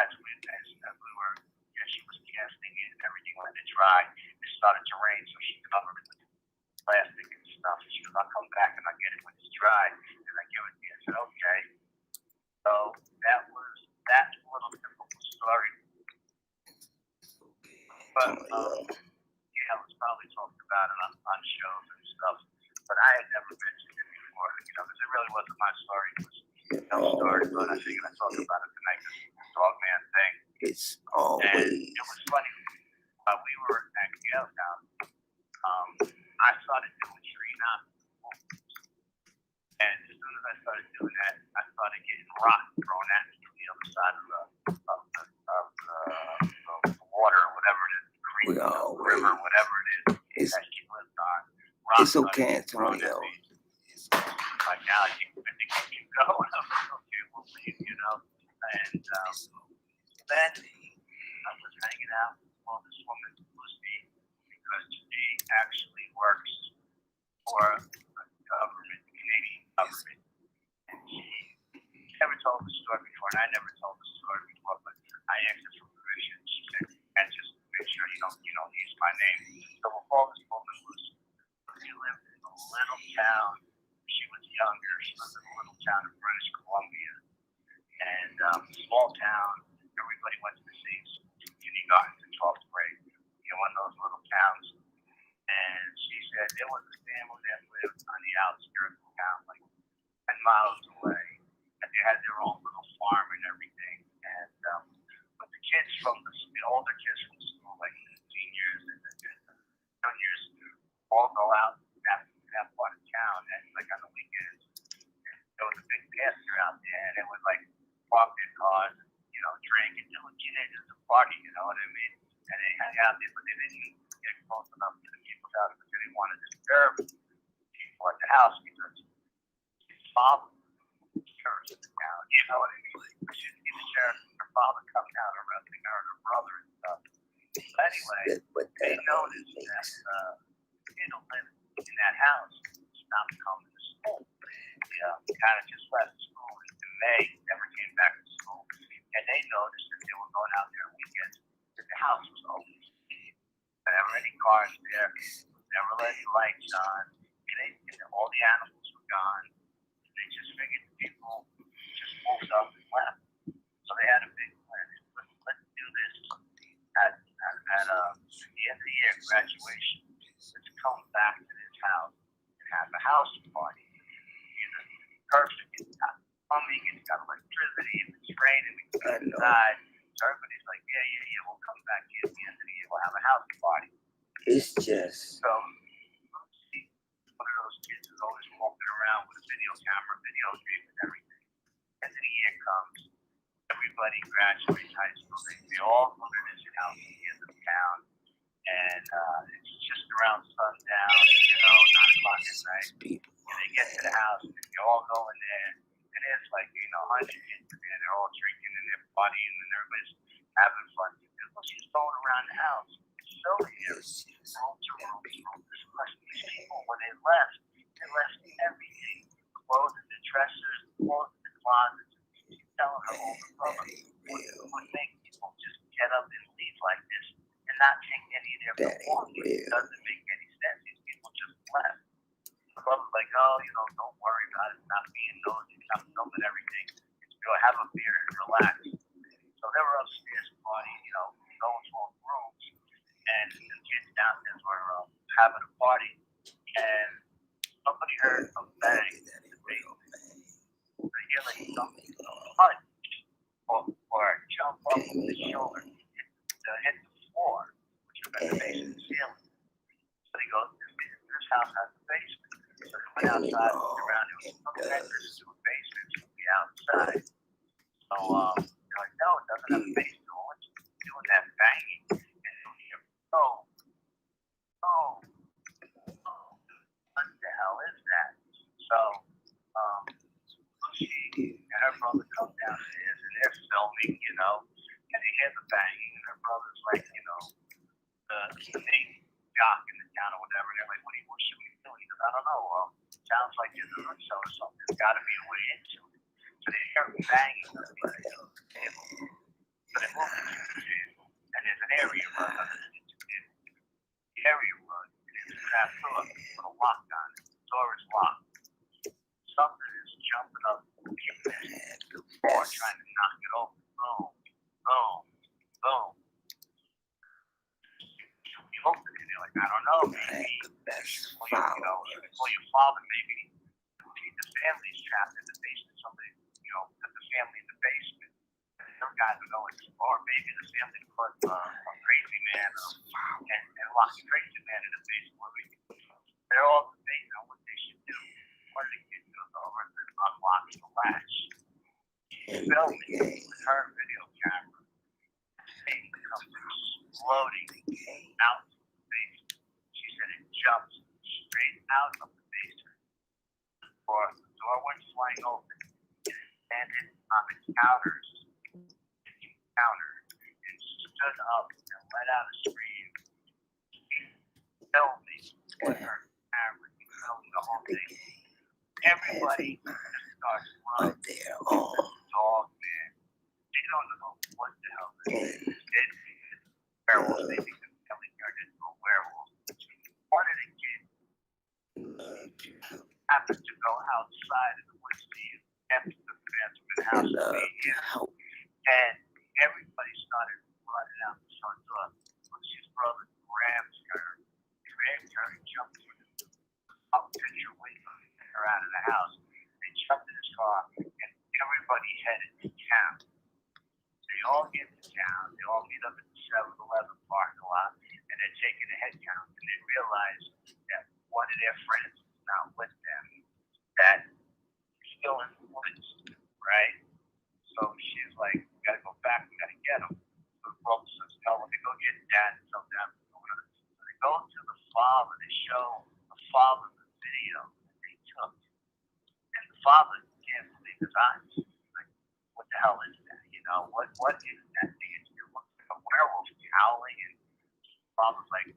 as we were, she was casting it and everything let it dry. It started to rain, so she covered it with plastic and stuff. She goes, I'll come back and I'll get it when it's dry. And I give it to me. I said, okay. So that's a little difficult story. But it was probably talked about it on shows and stuff. But I had never mentioned it before, because it really wasn't my story. It was no story, but I figured I'd talk about it tonight, this dog man thing. It's always. And it was funny. We were at Gale House. I started doing tree knocking. And as soon as I started doing that, I started getting rock thrown at me from the other side of the water, or whatever it is, the creek, the river, whatever it is that she lived on. It's okay, Antonio. Like now, I think you can go. Okay, we'll leave, And then I was hanging out with this woman, Lucy, because she actually works for the government, the Canadian government. And she never told the story before, and I never told the story before, but I asked her for permission. She said, and just make sure you don't use my name. So we'll call this woman Lucy. She lived in a little town. She was younger. She lived in a little town in British Columbia. And small town, everybody went to the same kindergarten to 12th grade. One of those little towns. And she said there was a family that lived on the outskirts of town, like 10 miles away. And they had their own little farm and everything. And but the kids the older kids from school, like seniors and the juniors, all go out to that part of town, and like on the weekends. And there was a big pasture out there, and it was like park their cars, and, drink, and do teenagers to party, you know what I mean? And they hang out there, but they didn't get close enough to the people's house because they didn't want to disturb people at the house because his father was the sheriff in the town, you know what I mean? She didn't get the sheriff and her father coming out arresting her and her brother and stuff. But anyway, they noticed that kid who lived in that house stopped coming to school. Kind of just left school in May, never came back to school. And they noticed that they were going out there on weekends, that the house was open. There never any cars there, never any lights on, and all the animals were gone. And they just figured the people just woke up and left. So they had a big plan. Let's do this at the end of the year, graduation. Let's come back to this house and have a house party. Perfect. It's got plumbing, it's got electricity, if it's raining, we can go inside. So everybody's like, yeah, we'll come back here at the end of the year, we'll have a house party. It's just. So, one of those kids is always walking around around with a video camera, videotape, and everything. End of the year comes, everybody graduates high school. They all go to this house at the end of town, and it's just around sundown, 9 o'clock at night. And they get to the house, and they all go in there, and there's like, 100 kids in there. They're all drinking and they're partying, and everybody's having fun. And she's going around the house. It's so here. Room to room. These people, when they left everything. Clothes in the dressers, clothes in the closets. She's telling her older brother would make people just get up and leave like this and not take any of their belongings. It doesn't make any sense. These people just left. The brother's like, oh, don't worry about it. Not being nosy, not filming everything. Have a beer and relax. So they were upstairs partying, going to our rooms, and the kids downstairs were having a party, and somebody heard a bang in the basement. They hear like something punch or jump up from the shoulder, hit the floor, which is the basement ceiling. So they go, this house has a basement. So they went outside, looked around, there was no entrance to a basement, so we outside. So they're like, no, it doesn't have a basement. What's doing that banging? And you'll hear, what the hell is that? So Lucy and her brother come downstairs and they're filming, and they hear the banging, and her brother's like, the main jock in the town or whatever. And they're like, what should we do? He goes, I don't know. Well, sounds like there's a hood cell or something. There's got to be a way into it. So they hear banging on the table. So they move to the table, and there's an area rug underneath the table. The area rug is a trap door with a lock on it. The door is locked. Something is jumping up, kicking the floor, trying to knock it open. Boom, boom, boom. You open it, and they're like, I don't know, maybe, or your father, maybe the family's trapped in the basement. Somebody, put the family in the basement. Some guys would know it, or maybe the family put a crazy man and locked a crazy man in the basement. They're all debating on what they should do. One of the kids goes over and unlocks the latch. She's filming with her video camera. The thing comes exploding out of the basement. She said it jumps straight out of the basement. Or the door went flying open. Landed on the counters, and stood up and let out a scream. Filming with her camera, filming the whole thing. Everybody just starts running. Dog, man. They don't know what the hell this is. It's werewolves. They think the family turned into a werewolf. One of the kids happened to go outside in the woods to empty the fence from the house and everybody started running out the front door. Lucy's brother grabbed her and jumped through the picture window and get her out of the house. They jumped in his car and everybody headed to town. So they all get to town. They all meet up at the 7-Eleven parking lot and they're taking a head count, and they realize that one of their friends is not with them. That still in the woods, right? So she's like, we gotta go back, we gotta get him. So the brother says, no, let me go get dad and tell dad what's going on. So they go to the father, they show the father the video that they took. And the father can't believe his eyes. Like, what the hell is that? What is that thing? It looks like a werewolf howling, and the father's like,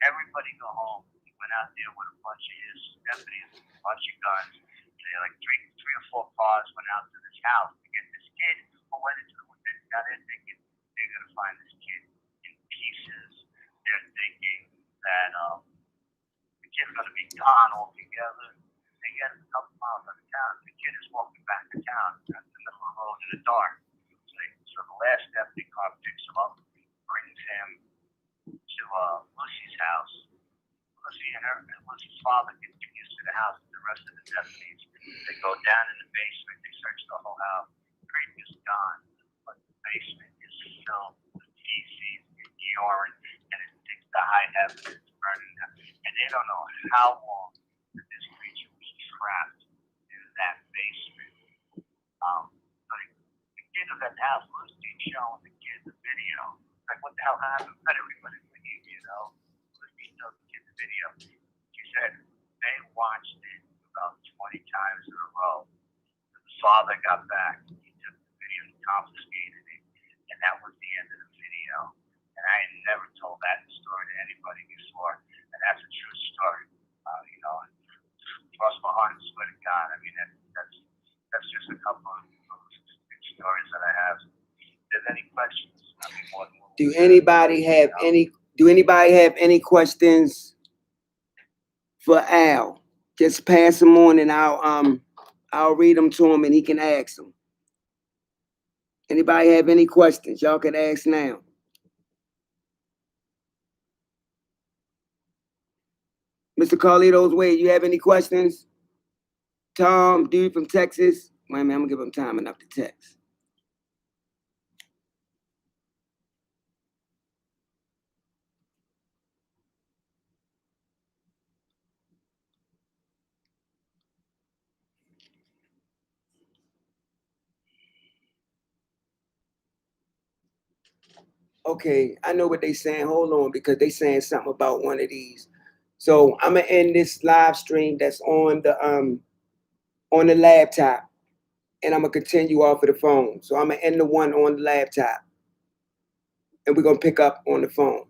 everybody go home. He went out there with a bunch of his deputies, a bunch of guns. They like three or four cars went out to this house to get this kid who went into the woods. Now they're thinking they're gonna find this kid in pieces. They're thinking that the kid's gonna be gone altogether. They get a couple miles out of town. The kid is walking back to town in the middle of the road in the dark. So the last deputy car picks him up, brings him to Lucy's house. Lucy and Lucy's father get used to the house and the rest of the deputies. They go down in the basement, they search the whole house. The creek is gone, but the basement is filled with feces and urine, and it sticks to high heaven, it's burning them. And they don't know how long that this creature was trapped at the house, Lucy showing the kids the video. Like, what the hell happened? But everybody believed, Lucy showed the kids the video. She said they watched it about 20 times in a row. The father got back. He took the video and confiscated it. And that was the end of the video. And I had never told that story to anybody before. And that's a true story. Cross my heart and swear to God. I mean, that's just a couple of stories that I have. If there's any questions, I'll be more than willing. Do anybody have any questions for Al? Just pass them on, and I'll read them to him, and he can ask them. Anybody have any questions? Y'all can ask now. Mr. Carlitos Wade, you have any questions? Tom, dude from Texas. Wait a minute, I'm gonna give him time enough to text. Okay, I know what they saying. Hold on, because they saying something about one of these. So I'm gonna end this live stream that's on the laptop, and I'm gonna continue off of the phone. So I'm gonna end the one on the laptop, and we're gonna pick up on the phone.